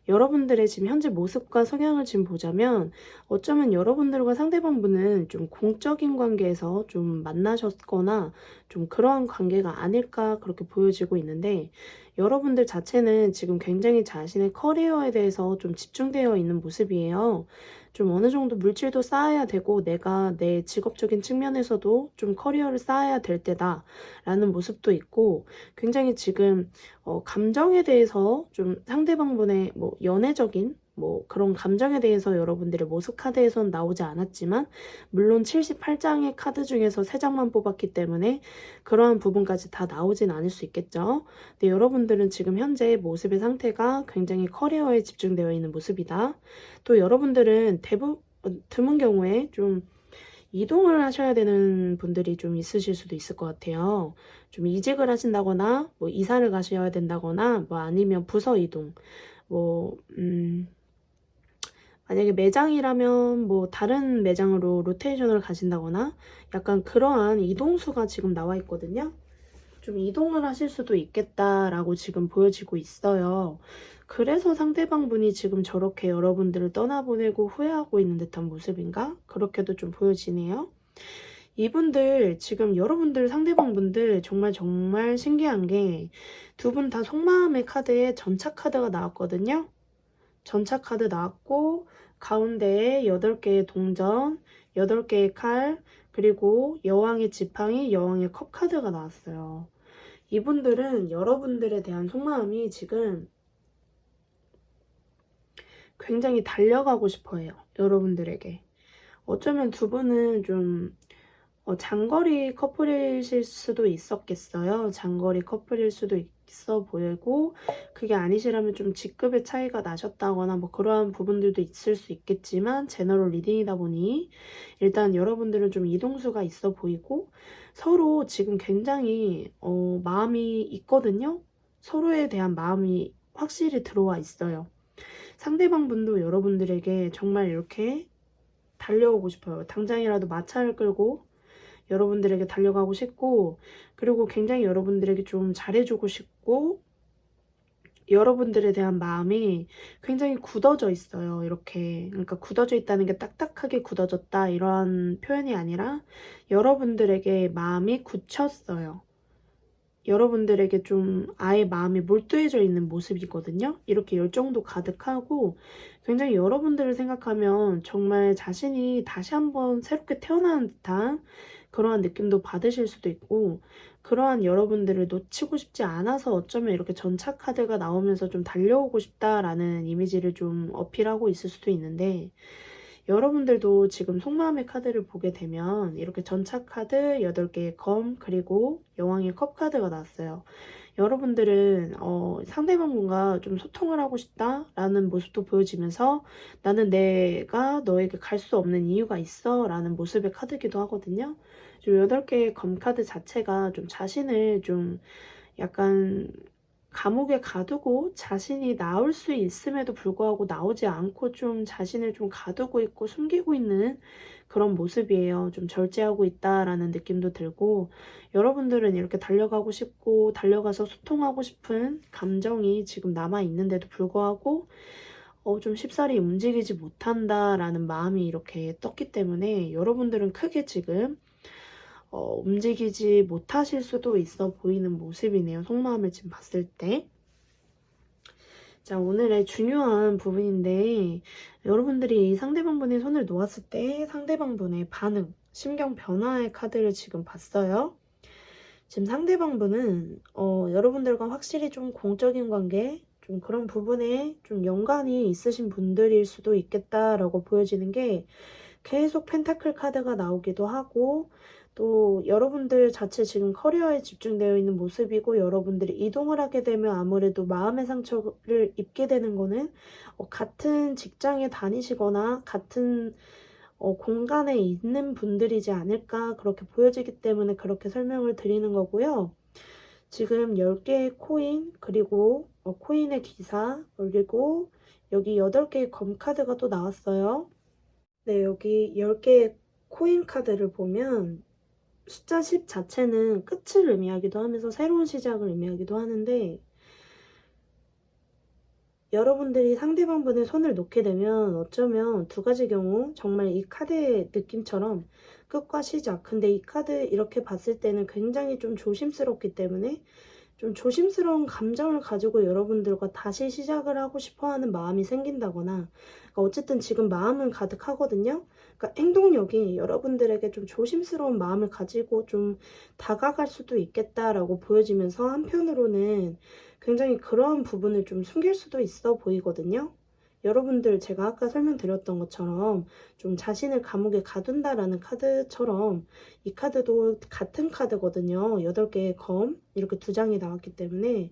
여러분들의 지금 현재 모습과 성향을 지금 보자면 어쩌면 여러분들과 상대방분은 좀 공적인 관계에서 좀 만나셨거나 좀 그러한 관계가 아닐까 그렇게 보여지고 있는데 여러분들 자체는 지금 굉장히 자신의 커리어에 대해서 좀 집중되어 있는 모습이에요. 좀 어느 정도 물질도 쌓아야 되고 내가 내 직업적인 측면에서도 좀 커리어를 쌓아야 될 때다 라는 모습도 있고 굉장히 지금 감정에 대해서 좀 상대방분의 뭐 연애적인 뭐 그런 감정에 대해서 여러분들의 모습 카드에선 나오지 않았지만 물론 78장의 카드 중에서 3장만 뽑았기 때문에 그러한 부분까지 다 나오진 않을 수 있겠죠. 근데 여러분들은 지금 현재 모습의 상태가 굉장히 커리어에 집중되어 있는 모습이다. 또 여러분들은 드문 경우에 좀 이동을 하셔야 되는 분들이 좀 있으실 수도 있을 것 같아요. 좀 이직을 하신다거나, 뭐 이사를 가셔야 된다거나, 뭐 아니면 부서 이동, 뭐, 만약에 매장이라면 뭐 다른 매장으로 로테이션을 가신다거나, 약간 그러한 이동수가 지금 나와 있거든요. 좀 이동을 하실 수도 있겠다라고 지금 보여지고 있어요. 그래서 상대방분이 지금 저렇게 여러분들을 떠나보내고 후회하고 있는 듯한 모습인가? 그렇게도 좀 보여지네요. 이분들 지금 여러분들 상대방분들 정말 신기한 게 두 분 다 속마음의 카드에 전차 카드가 나왔거든요. 전차 카드 나왔고 가운데에 8개의 동전, 8개의 칼, 그리고 여왕의 지팡이, 여왕의 컵 카드가 나왔어요. 이분들은 여러분들에 대한 속마음이 지금 굉장히 달려가고 싶어 해요. 여러분들에게. 어쩌면 두 분은 좀 장거리 커플이실 수도 있었겠어요. 장거리 커플일 수도 있어 보이고, 그게 아니시라면 좀 직급의 차이가 나셨다거나 뭐 그러한 부분들도 있을 수 있겠지만, 제너럴 리딩이다 보니 일단 여러분들은 좀 이동수가 있어 보이고, 서로 지금 굉장히 마음이 있거든요. 서로에 대한 마음이 확실히 들어와 있어요. 상대방 분도 여러분들에게 정말 이렇게 달려오고 싶어요. 당장이라도 마차를 끌고 여러분들에게 달려가고 싶고, 그리고 굉장히 여러분들에게 좀 잘해주고 싶고, 여러분들에 대한 마음이 굉장히 굳어져 있어요. 이렇게. 그러니까 굳어져 있다는 게 딱딱하게 굳어졌다 이런 표현이 아니라 여러분들에게 마음이 굳혔어요. 여러분들에게 좀 아예 마음이 몰두해져 있는 모습이거든요. 이렇게 열정도 가득하고 굉장히 여러분들을 생각하면 정말 자신이 다시 한번 새롭게 태어난 듯한 그러한 느낌도 받으실 수도 있고, 그러한 여러분들을 놓치고 싶지 않아서 어쩌면 이렇게 전차 카드가 나오면서 좀 달려오고 싶다라는 이미지를 좀 어필하고 있을 수도 있는데, 여러분들도 지금 속마음의 카드를 보게 되면 이렇게 전차 카드 8개의 검, 그리고 여왕의 컵 카드가 나왔어요. 여러분들은 상대방과 좀 소통을 하고 싶다라는 모습도 보여지면서, 나는 내가 너에게 갈 수 없는 이유가 있어 라는 모습의 카드기도 하거든요. 좀 8개의 검 카드 자체가 좀 자신을 좀 약간 감옥에 가두고 자신이 나올 수 있음에도 불구하고 나오지 않고 좀 자신을 좀 가두고 있고 숨기고 있는 그런 모습이에요. 좀 절제하고 있다라는 느낌도 들고, 여러분들은 이렇게 달려가고 싶고 달려가서 소통하고 싶은 감정이 지금 남아 있는데도 불구하고 좀 쉽사리 움직이지 못한다라는 마음이 이렇게 떴기 때문에 여러분들은 크게 지금 움직이지 못하실 수도 있어 보이는 모습이네요. 속마음을 지금 봤을 때. 자, 오늘의 중요한 부분인데, 여러분들이 이 상대방분의 손을 놓았을 때 상대방분의 반응, 심경 변화의 카드를 지금 봤어요. 지금 상대방분은 여러분들과 확실히 좀 공적인 관계, 좀 그런 부분에 좀 연관이 있으신 분들일 수도 있겠다라고 보여지는 게, 계속 펜타클 카드가 나오기도 하고, 또 여러분들 자체 지금 커리어에 집중되어 있는 모습이고, 여러분들이 이동을 하게 되면 아무래도 마음의 상처를 입게 되는 거는 같은 직장에 다니시거나 같은 공간에 있는 분들이지 않을까 그렇게 보여지기 때문에 그렇게 설명을 드리는 거고요. 지금 10개의 코인, 그리고 코인의 기사, 그리고 여기 8개의 검 카드가 또 나왔어요. 네, 여기 10개의 코인 카드를 보면 숫자 10 자체는 끝을 의미하기도 하면서 새로운 시작을 의미하기도 하는데, 여러분들이 상대방분의 손을 놓게 되면 어쩌면 두 가지 경우 정말 이 카드의 느낌처럼 끝과 시작, 근데 이 카드 이렇게 봤을 때는 굉장히 좀 조심스럽기 때문에 좀 조심스러운 감정을 가지고 여러분들과 다시 시작을 하고 싶어 하는 마음이 생긴다거나, 그러니까 어쨌든 지금 마음은 가득하거든요. 그러니까 행동력이 여러분들에게 좀 조심스러운 마음을 가지고 좀 다가갈 수도 있겠다라고 보여지면서, 한편으로는 굉장히 그러한 부분을 좀 숨길 수도 있어 보이거든요. 여러분들 제가 아까 설명드렸던 것처럼 좀 자신을 감옥에 가둔다라는 카드처럼 이 카드도 같은 카드거든요. 8개의 검 이렇게 2장이 나왔기 때문에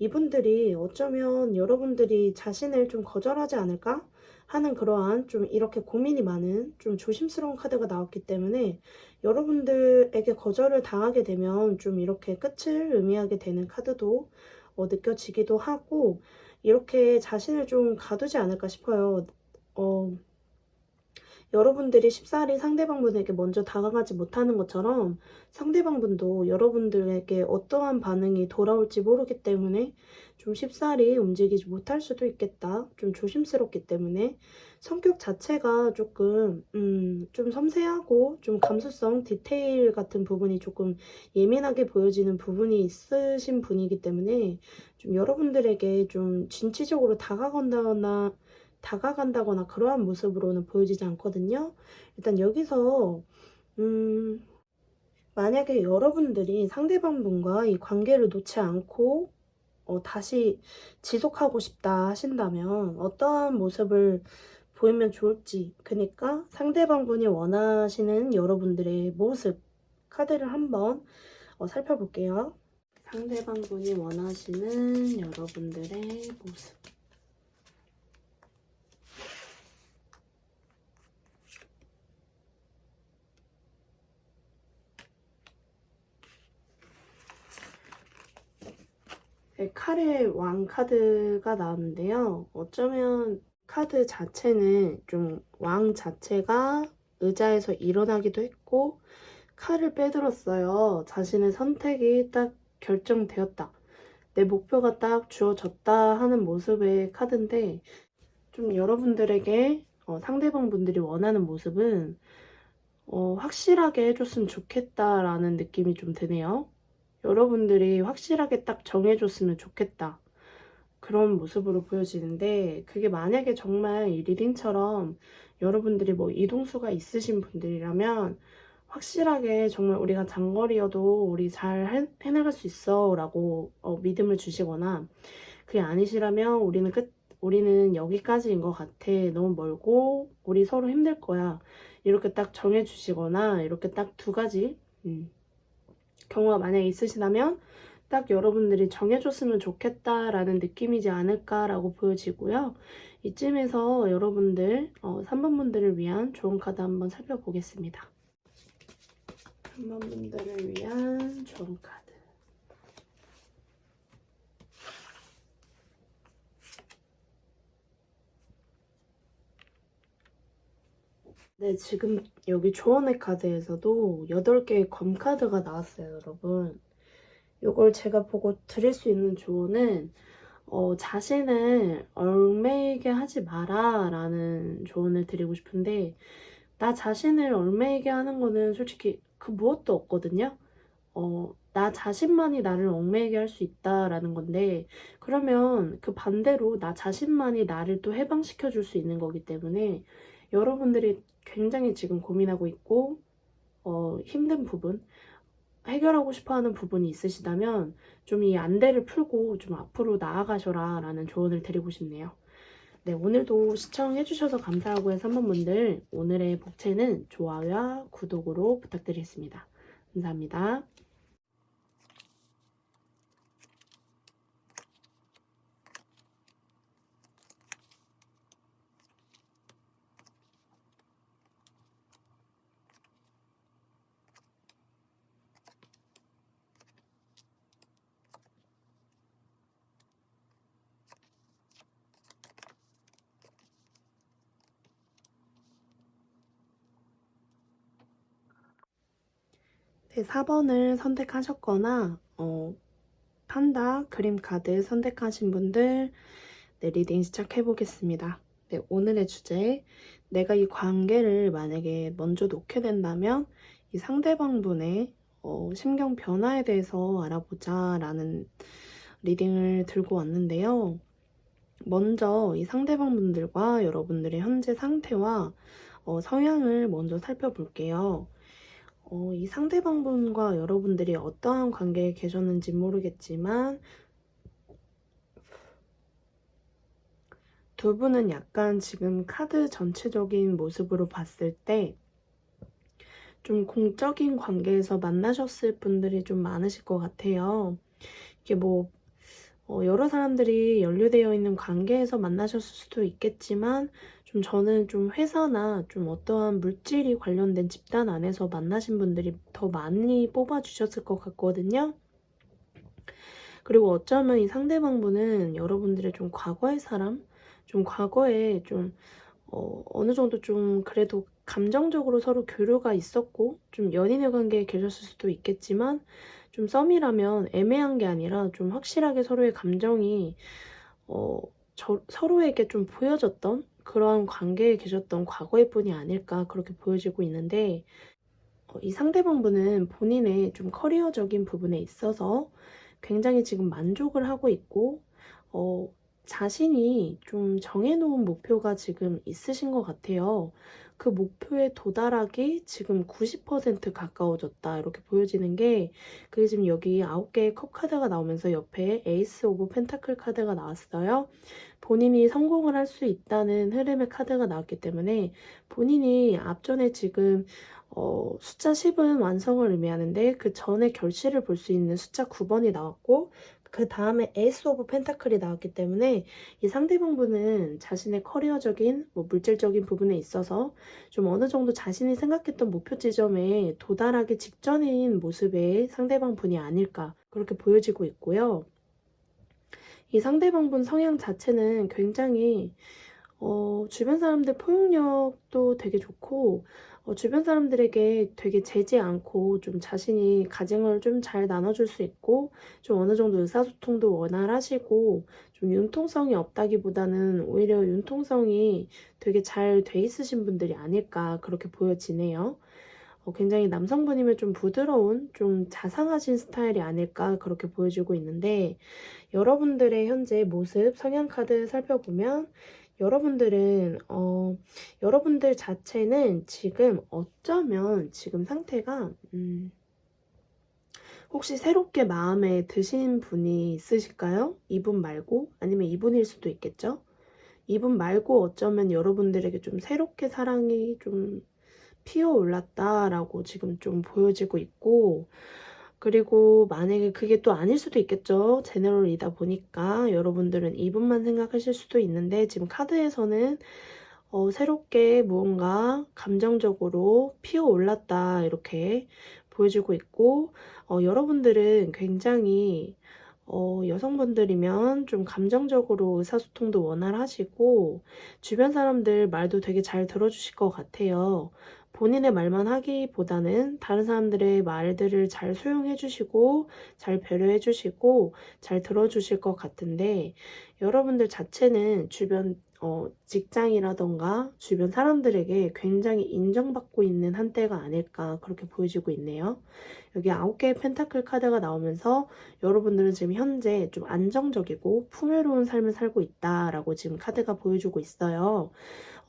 이분들이 어쩌면 여러분들이 자신을 좀 거절하지 않을까 하는 그러한 좀 이렇게 고민이 많은 좀 조심스러운 카드가 나왔기 때문에, 여러분들에게 거절을 당하게 되면 좀 이렇게 끝을 의미하게 되는 카드도 느껴지기도 하고, 이렇게 자신을 좀 가두지 않을까 싶어요. 여러분들이 쉽사리 상대방분에게 먼저 다가가지 못하는 것처럼 상대방분도 여러분들에게 어떠한 반응이 돌아올지 모르기 때문에 좀 쉽사리 움직이지 못할 수도 있겠다. 좀 조심스럽기 때문에 성격 자체가 조금 좀 섬세하고 좀 감수성, 디테일 같은 부분이 조금 예민하게 보여지는 부분이 있으신 분이기 때문에 좀 여러분들에게 좀 진취적으로 다가간다거나 그러한 모습으로는 보여지지 않거든요. 일단 여기서 만약에 여러분들이 상대방분과 이 관계를 놓지 않고 다시 지속하고 싶다 하신다면 어떠한 모습을 보이면 좋을지, 그러니까 상대방분이 원하시는 여러분들의 모습, 카드를 한번 살펴볼게요. 상대방분이 원하시는 여러분들의 모습. 네, 칼의 왕 카드가 나왔는데요. 어쩌면 카드 자체는 좀 왕 자체가 의자에서 일어나기도 했고 칼을 빼들었어요. 자신의 선택이 딱 결정되었다. 내 목표가 딱 주어졌다 하는 모습의 카드인데 좀 여러분들에게 상대방 분들이 원하는 모습은 확실하게 해줬으면 좋겠다라는 느낌이 좀 드네요. 여러분들이 확실하게 딱 정해줬으면 좋겠다. 그런 모습으로 보여지는데 그게 만약에 정말 이 리딩처럼 여러분들이 뭐 이동수가 있으신 분들이라면 확실하게 정말 우리가 장거리여도 우리 잘 해나갈 수 있어 라고 믿음을 주시거나 그게 아니시라면 우리는 여기까지인 것 같아. 너무 멀고 우리 서로 힘들 거야. 이렇게 딱 정해주시거나 이렇게 딱 두 가지 경우가 만약에 있으시다면 딱 여러분들이 정해줬으면 좋겠다라는 느낌이지 않을까라고 보여지고요. 이쯤에서 여러분들 3번 분들을 위한 좋은 카드 한번 살펴보겠습니다. 3번 분들을 위한 좋은 카드. 네, 지금 여기 조언의 카드에서도 8개의 검 카드가 나왔어요, 여러분. 이걸 제가 보고 드릴 수 있는 조언은 자신을 얽매이게 하지 마라 라는 조언을 드리고 싶은데 나 자신을 얽매이게 하는 거는 솔직히 그 무엇도 없거든요. 나 자신만이 나를 얽매이게 할 수 있다라는 건데 그러면 그 반대로 나 자신만이 나를 또 해방시켜 줄 수 있는 거기 때문에 여러분들이 굉장히 지금 고민하고 있고 힘든 부분 해결하고 싶어하는 부분이 있으시다면 좀 이 안대를 풀고 좀 앞으로 나아가셔라 라는 조언을 드리고 싶네요. 네, 오늘도 시청해주셔서 감사하고요. 3번 분들 오늘의 복채는 좋아요와 구독으로 부탁드리겠습니다. 감사합니다. 네, 4번을 선택하셨거나 판다 그림 카드 선택하신 분들 네, 리딩 시작해 보겠습니다. 네, 오늘의 주제 내가 이 관계를 만약에 먼저 놓게 된다면 이 상대방 분의 심경 변화에 대해서 알아보자 라는 리딩을 들고 왔는데요. 먼저 이 상대방 분들과 여러분들의 현재 상태와 성향을 먼저 살펴볼게요. 이 상대방분과 여러분들이 어떠한 관계에 계셨는지 모르겠지만 두 분은 약간 지금 카드 전체적인 모습으로 봤을 때 좀 공적인 관계에서 만나셨을 분들이 좀 많으실 것 같아요. 이게 뭐 여러 사람들이 연루되어 있는 관계에서 만나셨을 수도 있겠지만 저는 좀 회사나 좀 어떠한 물질이 관련된 집단 안에서 만나신 분들이 더 많이 뽑아주셨을 것 같거든요. 그리고 어쩌면 이 상대방분은 여러분들의 좀 과거의 사람, 좀 과거에 좀 어느 정도 좀 그래도 감정적으로 서로 교류가 있었고 좀 연인의 관계에 계셨을 수도 있겠지만 좀 썸이라면 애매한 게 아니라 좀 확실하게 서로의 감정이 서로에게 좀 보여졌던 그런 관계에 계셨던 과거의 분이 아닐까 그렇게 보여지고 있는데 이 상대방분은 본인의 좀 커리어적인 부분에 있어서 굉장히 지금 만족을 하고 있고 자신이 좀 정해놓은 목표가 지금 있으신 것 같아요. 그 목표에 도달하기 지금 90% 가까워졌다 이렇게 보여지는 게 그게 지금 여기 9개의 컵 카드가 나오면서 옆에 에이스 오브 펜타클 카드가 나왔어요. 본인이 성공을 할 수 있다는 흐름의 카드가 나왔기 때문에 본인이 앞전에 지금 숫자 10은 완성을 의미하는데 그 전에 결실을 볼 수 있는 숫자 9번이 나왔고 그 다음에 에이스 오브 펜타클이 나왔기 때문에 이 상대방분은 자신의 커리어적인 물질적인 부분에 있어서 좀 어느 정도 자신이 생각했던 목표 지점에 도달하기 직전인 모습의 상대방분이 아닐까 그렇게 보여지고 있고요. 이 상대방분 성향 자체는 굉장히 주변 사람들 포용력도 되게 좋고 주변 사람들에게 되게 재지 않고 좀 자신이 가정을 좀 잘 나눠줄 수 있고 좀 어느 정도 의사소통도 원활하시고 좀 융통성이 없다기보다는 오히려 융통성이 되게 잘 돼 있으신 분들이 아닐까 그렇게 보여지네요. 굉장히 남성분이면 좀 부드러운 좀 자상하신 스타일이 아닐까 그렇게 보여지고 있는데 여러분들의 현재 모습 성향 카드 살펴보면 여러분들은 여러분들 자체는 지금 어쩌면 지금 상태가 혹시 새롭게 마음에 드신 분이 있으실까요? 이분 말고 아니면 이분일 수도 있겠죠? 이분 말고 어쩌면 여러분들에게 좀 새롭게 사랑이 좀 피어올랐다라고 지금 좀 보여지고 있고 그리고 만약에 그게 또 아닐 수도 있겠죠. 제너럴이다 보니까 여러분들은 이분만 생각하실 수도 있는데 지금 카드에서는 새롭게 무언가 감정적으로 피어올랐다 이렇게 보여지고 있고 여러분들은 굉장히 여성분들이면 좀 감정적으로 의사소통도 원활하시고 주변 사람들 말도 되게 잘 들어주실 것 같아요. 본인의 말만 하기보다는 다른 사람들의 말들을 잘 수용해 주시고 잘 배려해 주시고 잘 들어주실 것 같은데 여러분들 자체는 주변 직장이라던가 주변 사람들에게 굉장히 인정받고 있는 한때가 아닐까 그렇게 보여지고 있네요. 여기 9개의 펜타클 카드가 나오면서 여러분들은 지금 현재 좀 안정적이고 풍요로운 삶을 살고 있다라고 지금 카드가 보여주고 있어요.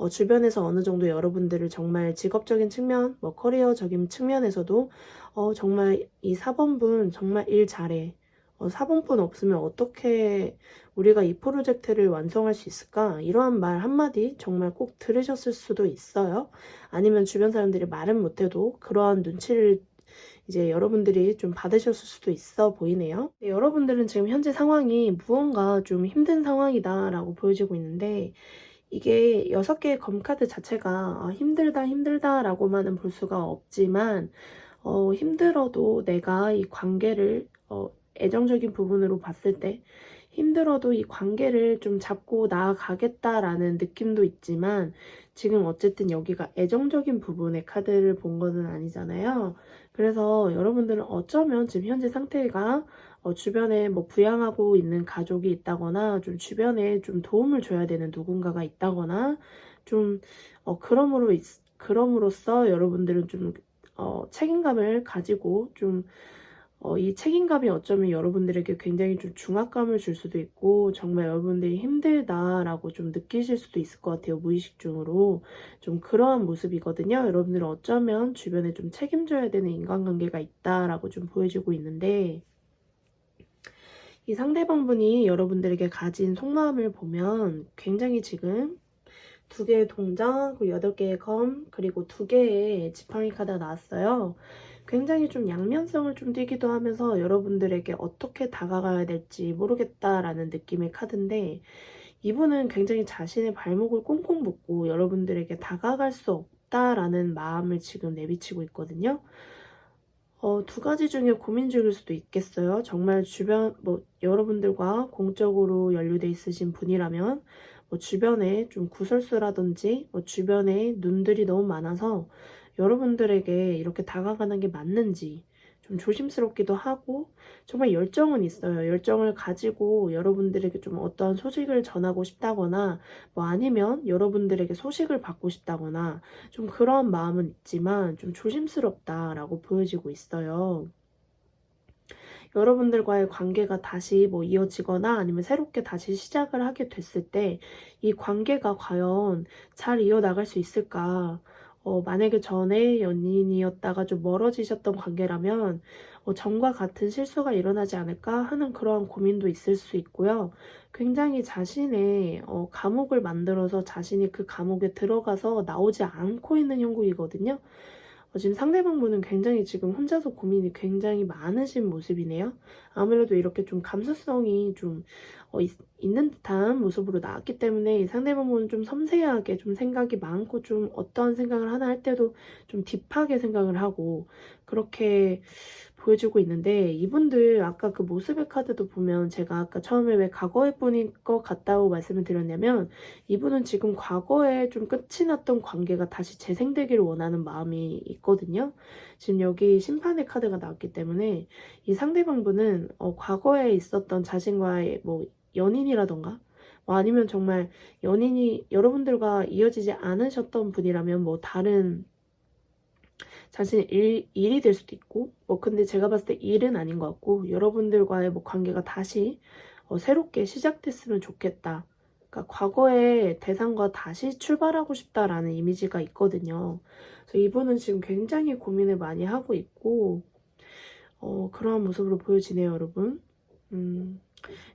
주변에서 어느 정도 여러분들을 정말 직업적인 측면, 커리어적인 측면에서도 정말 이 4번분 정말 일 잘해. 4번분 없으면 어떻게 우리가 이 프로젝트를 완성할 수 있을까? 이러한 말 한마디 정말 꼭 들으셨을 수도 있어요. 아니면 주변 사람들이 말은 못해도 그러한 눈치를 이제 여러분들이 좀 받으셨을 수도 있어 보이네요. 여러분들은 지금 현재 상황이 무언가 좀 힘든 상황이다라고 보여지고 있는데 이게 6개의 검카드 자체가 힘들다라고만은 볼 수가 없지만 힘들어도 내가 이 관계를 애정적인 부분으로 봤을 때 힘들어도 이 관계를 좀 잡고 나아가겠다라는 느낌도 있지만 지금 어쨌든 여기가 애정적인 부분의 카드를 본 거는 아니잖아요. 그래서 여러분들은 어쩌면 지금 현재 상태가 주변에 부양하고 있는 가족이 있다거나 좀 주변에 좀 도움을 줘야 되는 누군가가 있다거나 좀 그럼으로써 여러분들은 좀 책임감을 가지고 좀 이 책임감이 어쩌면 여러분들에게 굉장히 좀 중압감을 줄 수도 있고 정말 여러분들이 힘들다라고 좀 느끼실 수도 있을 것 같아요. 무의식 중으로 좀 그러한 모습이거든요. 여러분들은 어쩌면 주변에 좀 책임져야 되는 인간관계가 있다라고 좀 보여지고 있는데 이 상대방분이 여러분들에게 가진 속마음을 보면 굉장히 지금 2개의 동전, 그리고 8개의 검, 그리고 2개의 지팡이 카드가 나왔어요. 굉장히 좀 양면성을 좀 띠기도 하면서 여러분들에게 어떻게 다가가야 될지 모르겠다라는 느낌의 카드인데 이분은 굉장히 자신의 발목을 꽁꽁 묶고 여러분들에게 다가갈 수 없다라는 마음을 지금 내비치고 있거든요. 2가지 중에 고민 중일 수도 있겠어요. 정말 주변 여러분들과 공적으로 연루돼 있으신 분이라면 주변에 좀 구설수라든지 주변에 눈들이 너무 많아서 여러분들에게 이렇게 다가가는 게 맞는지 좀 조심스럽기도 하고 정말 열정은 있어요. 열정을 가지고 여러분들에게 좀 어떠한 소식을 전하고 싶다거나 아니면 여러분들에게 소식을 받고 싶다거나 좀 그런 마음은 있지만 좀 조심스럽다라고 보여지고 있어요. 여러분들과의 관계가 다시 이어지거나 아니면 새롭게 다시 시작을 하게 됐을 때 이 관계가 과연 잘 이어나갈 수 있을까? 만약에 전에 연인이었다가 좀 멀어지셨던 관계라면 전과 같은 실수가 일어나지 않을까 하는 그러한 고민도 있을 수 있고요. 굉장히 자신의 감옥을 만들어서 자신이 그 감옥에 들어가서 나오지 않고 있는 형국이거든요. 지금 상대방분은 굉장히 지금 혼자서 고민이 굉장히 많으신 모습이네요. 아무래도 이렇게 좀 감수성이 좀 있는 듯한 모습으로 나왔기 때문에 이 상대방분은 좀 섬세하게 좀 생각이 많고 좀 어떠한 생각을 하나 할 때도 좀 딥하게 생각을 하고 그렇게 보여주고 있는데 이분들 아까 그 모습의 카드도 보면 제가 아까 처음에 왜 과거의 분일 것 같다고 말씀을 드렸냐면 이분은 지금 과거에 좀 끝이 났던 관계가 다시 재생되기를 원하는 마음이 있거든요. 지금 여기 심판의 카드가 나왔기 때문에 이 상대방분은 과거에 있었던 자신과의 뭐 연인이라던가 뭐 아니면 정말 연인이 여러분들과 이어지지 않으셨던 분이라면 뭐 다른 자신의 일이 될 수도 있고 뭐 근데 제가 봤을 때 일은 아닌 것 같고 여러분들과의 뭐 관계가 다시 새롭게 시작됐으면 좋겠다. 그러니까 과거의 대상과 다시 출발하고 싶다라는 이미지가 있거든요. 그래서 이분은 지금 굉장히 고민을 많이 하고 있고 그러한 모습으로 보여지네요, 여러분.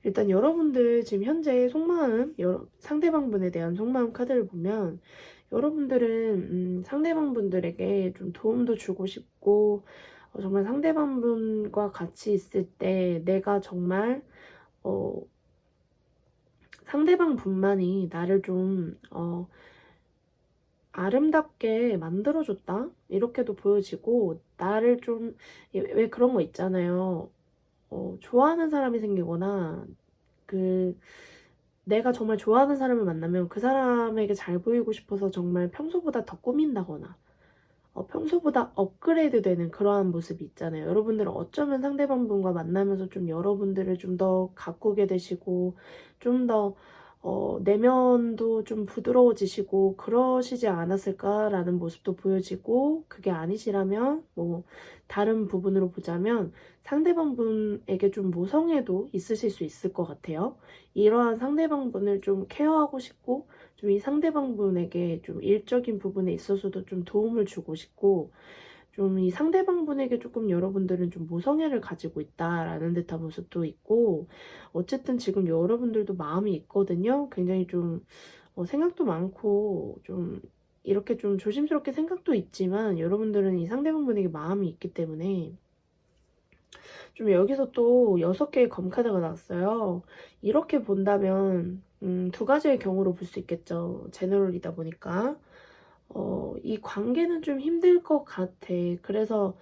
일단 여러분들 지금 현재 속마음, 상대방분에 대한 속마음 카드를 보면 여러분들은 상대방분들에게 좀 도움도 주고 싶고 정말 상대방분과 같이 있을 때 내가 정말 상대방분만이 나를 좀 아름답게 만들어줬다 이렇게도 보여지고 나를 좀 왜 그런 거 있잖아요. 좋아하는 사람이 생기거나 내가 정말 좋아하는 사람을 만나면 그 사람에게 잘 보이고 싶어서 정말 평소보다 더 꾸민다거나 평소보다 업그레이드 되는 그러한 모습이 있잖아요. 여러분들은 어쩌면 상대방분과 만나면서 좀 여러분들을 좀 더 가꾸게 되시고 좀 더 내면도 좀 부드러워지시고 그러시지 않았을까라는 모습도 보여지고 그게 아니시라면 뭐 다른 부분으로 보자면 상대방분에게 좀 모성애도 있으실 수 있을 것 같아요. 이러한 상대방분을 좀 케어하고 싶고 좀 이 상대방분에게 좀 일적인 부분에 있어서도 좀 도움을 주고 싶고 좀 이 상대방분에게 조금 여러분들은 좀 모성애를 가지고 있다라는 듯한 모습도 있고 어쨌든 지금 여러분들도 마음이 있거든요. 굉장히 좀 생각도 많고 좀 이렇게 좀 조심스럽게 생각도 있지만 여러분들은 이 상대방분에게 마음이 있기 때문에 좀 여기서 또 6개의 검카드가 나왔어요. 이렇게 본다면 두 가지의 경우로 볼 수 있겠죠. 제너럴이다 보니까 이 관계는 좀 힘들 것 같아. 그래서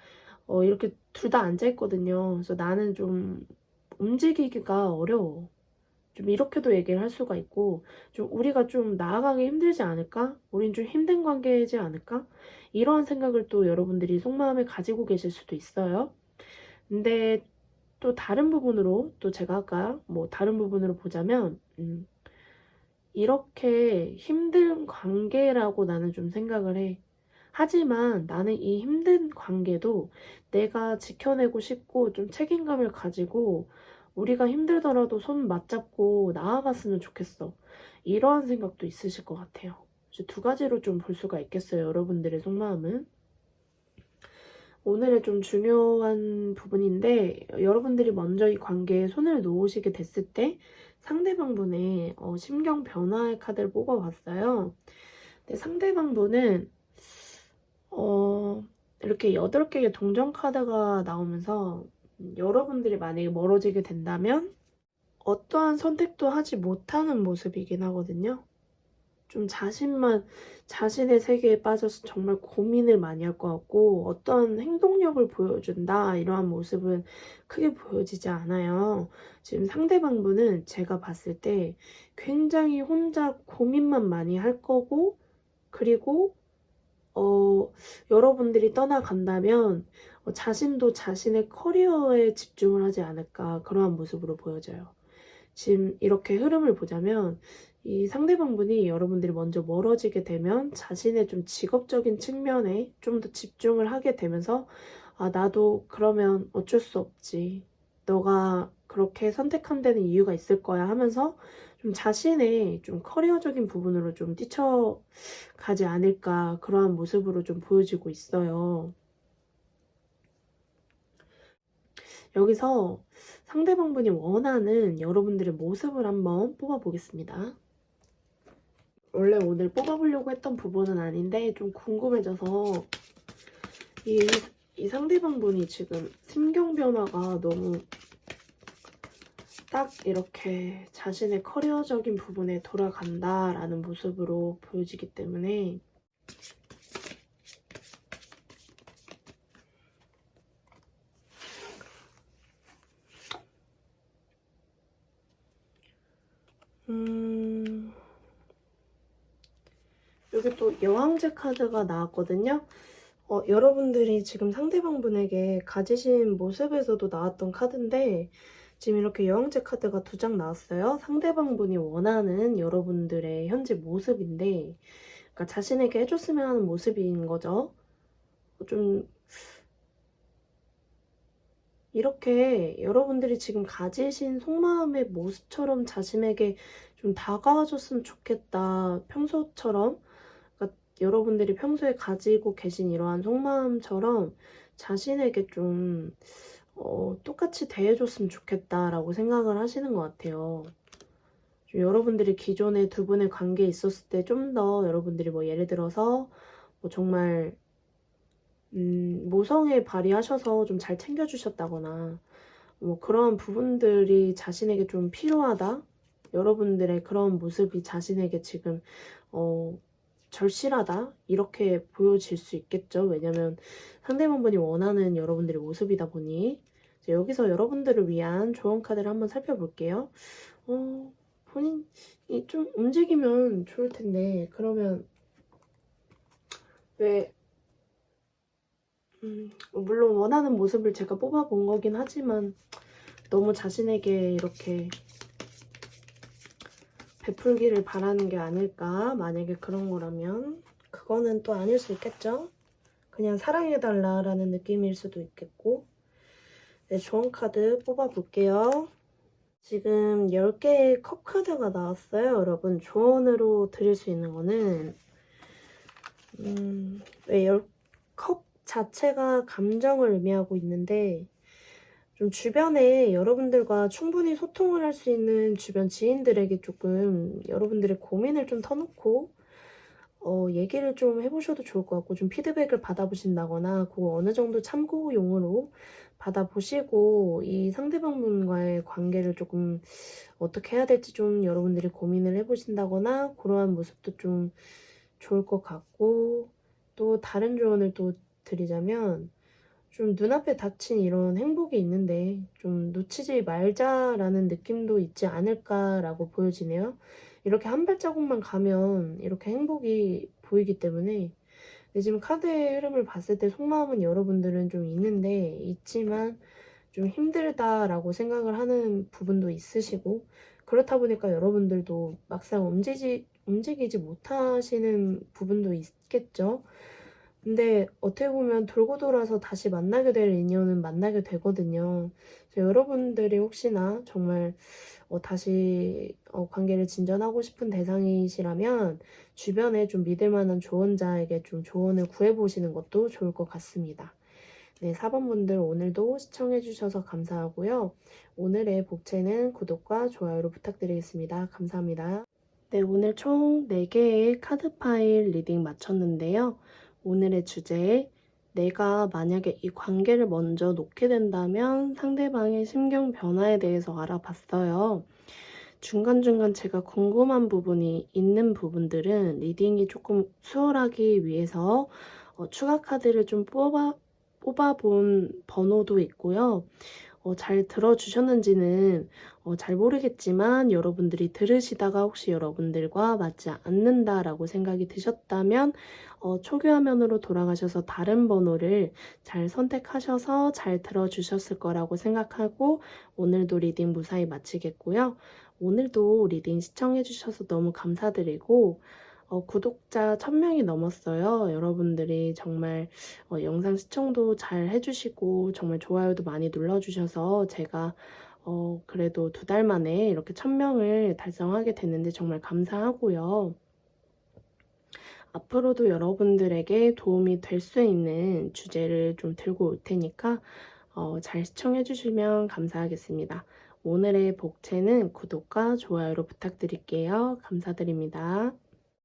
이렇게 둘 다 앉아있거든요. 그래서 나는 좀 움직이기가 어려워. 좀 이렇게도 얘기를 할 수가 있고 좀 우리가 좀 나아가기 힘들지 않을까? 우린 좀 힘든 관계이지 않을까? 이런 생각을 또 여러분들이 속마음에 가지고 계실 수도 있어요. 근데 또 다른 부분으로 또 제가 아까 뭐 다른 부분으로 보자면 이렇게 힘든 관계라고 나는 좀 생각을 해. 하지만 나는 이 힘든 관계도 내가 지켜내고 싶고 좀 책임감을 가지고 우리가 힘들더라도 손 맞잡고 나아갔으면 좋겠어. 이러한 생각도 있으실 것 같아요. 두 가지로 좀 볼 수가 있겠어요. 여러분들의 속마음은. 오늘의 좀 중요한 부분인데 여러분들이 먼저 이 관계에 손을 놓으시게 됐을 때 상대방분의 심경 변화의 카드를 뽑아봤어요. 근데 상대방분은 이렇게 8개의 동전 카드가 나오면서 여러분들이 만약에 멀어지게 된다면 어떠한 선택도 하지 못하는 모습이긴 하거든요. 좀 자신의 세계에 빠져서 정말 고민을 많이 할 것 같고 어떤 행동력을 보여준다 이러한 모습은 크게 보여지지 않아요. 지금 상대방분은 제가 봤을 때 굉장히 혼자 고민만 많이 할 거고 그리고 여러분들이 떠나간다면 자신도 자신의 커리어에 집중을 하지 않을까 그러한 모습으로 보여져요. 지금 이렇게 흐름을 보자면 이 상대방분이 여러분들이 먼저 멀어지게 되면 자신의 좀 직업적인 측면에 좀 더 집중을 하게 되면서 아 나도 그러면 어쩔 수 없지. 너가 그렇게 선택한 데는 이유가 있을 거야 하면서 좀 자신의 좀 커리어적인 부분으로 좀 뛰쳐가지 않을까 그러한 모습으로 좀 보여지고 있어요. 여기서 상대방분이 원하는 여러분들의 모습을 한번 뽑아보겠습니다. 원래 오늘 뽑아보려고 했던 부분은 아닌데 좀 궁금해져서 이 상대방분이 지금 심경 변화가 너무 딱 이렇게 자신의 커리어적인 부분에 돌아간다라는 모습으로 보여지기 때문에 여기 또 여왕제 카드가 나왔거든요. 여러분들이 지금 상대방분에게 가지신 모습에서도 나왔던 카드인데 지금 이렇게 여왕제 카드가 2장 나왔어요. 상대방분이 원하는 여러분들의 현재 모습인데 그러니까 자신에게 해줬으면 하는 모습인 거죠. 좀 이렇게 여러분들이 지금 가지신 속마음의 모습처럼 자신에게 좀 다가와줬으면 좋겠다. 평소처럼 그러니까 여러분들이 평소에 가지고 계신 이러한 속마음처럼 자신에게 좀 똑같이 대해줬으면 좋겠다라고 생각을 하시는 것 같아요. 좀 여러분들이 기존에 두 분의 관계에 있었을 때 좀 더 여러분들이 뭐 예를 들어서 뭐 정말 모성애 발휘하셔서 좀 잘 챙겨주셨다거나 뭐 그런 부분들이 자신에게 좀 필요하다. 여러분들의 그런 모습이 자신에게 지금 절실하다 이렇게 보여질 수 있겠죠. 왜냐면 상대방분이 원하는 여러분들의 모습이다 보니 이제 여기서 여러분들을 위한 조언 카드를 한번 살펴볼게요. 본인이 좀 움직이면 좋을 텐데 그러면 왜 물론 원하는 모습을 제가 뽑아본 거긴 하지만 너무 자신에게 이렇게 베풀기를 바라는 게 아닐까. 만약에 그런 거라면 그거는 또 아닐 수 있겠죠. 그냥 사랑해달라라는 느낌일 수도 있겠고. 네, 조언 카드 뽑아볼게요. 지금 10개의 컵 카드가 나왔어요. 여러분 조언으로 드릴 수 있는 거는 왜 컵 자체가 감정을 의미하고 있는데 좀 주변에 여러분들과 충분히 소통을 할 수 있는 주변 지인들에게 조금 여러분들의 고민을 좀 터놓고 얘기를 좀 해보셔도 좋을 것 같고 좀 피드백을 받아보신다거나 그거 어느 정도 참고용으로 받아보시고 이 상대방분과의 관계를 조금 어떻게 해야 될지 좀 여러분들이 고민을 해보신다거나 그러한 모습도 좀 좋을 것 같고 또 다른 조언을 또 드리자면 좀 눈앞에 닥친 이런 행복이 있는데 좀 놓치지 말자라는 느낌도 있지 않을까라고 보여지네요. 이렇게 한 발자국만 가면 이렇게 행복이 보이기 때문에 근데 지금 카드의 흐름을 봤을 때 속마음은 여러분들은 좀 있지만 좀 힘들다라고 생각을 하는 부분도 있으시고 그렇다 보니까 여러분들도 막상 움직이지 못하시는 부분도 있겠죠. 근데 어떻게 보면 돌고 돌아서 다시 만나게 될 인연은 만나게 되거든요. 그래서 여러분들이 혹시나 정말 다시 관계를 진전하고 싶은 대상이시라면 주변에 좀 믿을 만한 조언자에게 좀 조언을 구해보시는 것도 좋을 것 같습니다. 네, 4번 분들 오늘도 시청해주셔서 감사하고요. 오늘의 복채는 구독과 좋아요로 부탁드리겠습니다. 감사합니다. 네, 오늘 총 4개의 카드 파일 리딩 마쳤는데요. 오늘의 주제, 내가 만약에 이 관계를 먼저 놓게 된다면 상대방의 심경 변화에 대해서 알아봤어요. 중간중간 제가 궁금한 부분이 있는 부분들은 리딩이 조금 수월하기 위해서 추가 카드를 좀 뽑아본 번호도 있고요. 잘 들어주셨는지는 잘 모르겠지만 여러분들이 들으시다가 혹시 여러분들과 맞지 않는다라고 생각이 드셨다면 초기 화면으로 돌아가셔서 다른 번호를 잘 선택하셔서 잘 들어주셨을 거라고 생각하고 오늘도 리딩 무사히 마치겠고요. 오늘도 리딩 시청해주셔서 너무 감사드리고 구독자 1000명이 넘었어요. 여러분들이 정말 영상 시청도 잘 해주시고 정말 좋아요도 많이 눌러주셔서 제가 그래도 2달 만에 이렇게 1000명을 달성하게 됐는데 정말 감사하고요. 앞으로도 여러분들에게 도움이 될 수 있는 주제를 좀 들고 올 테니까 잘 시청해 주시면 감사하겠습니다. 오늘의 복채는 구독과 좋아요로 부탁드릴게요. 감사드립니다.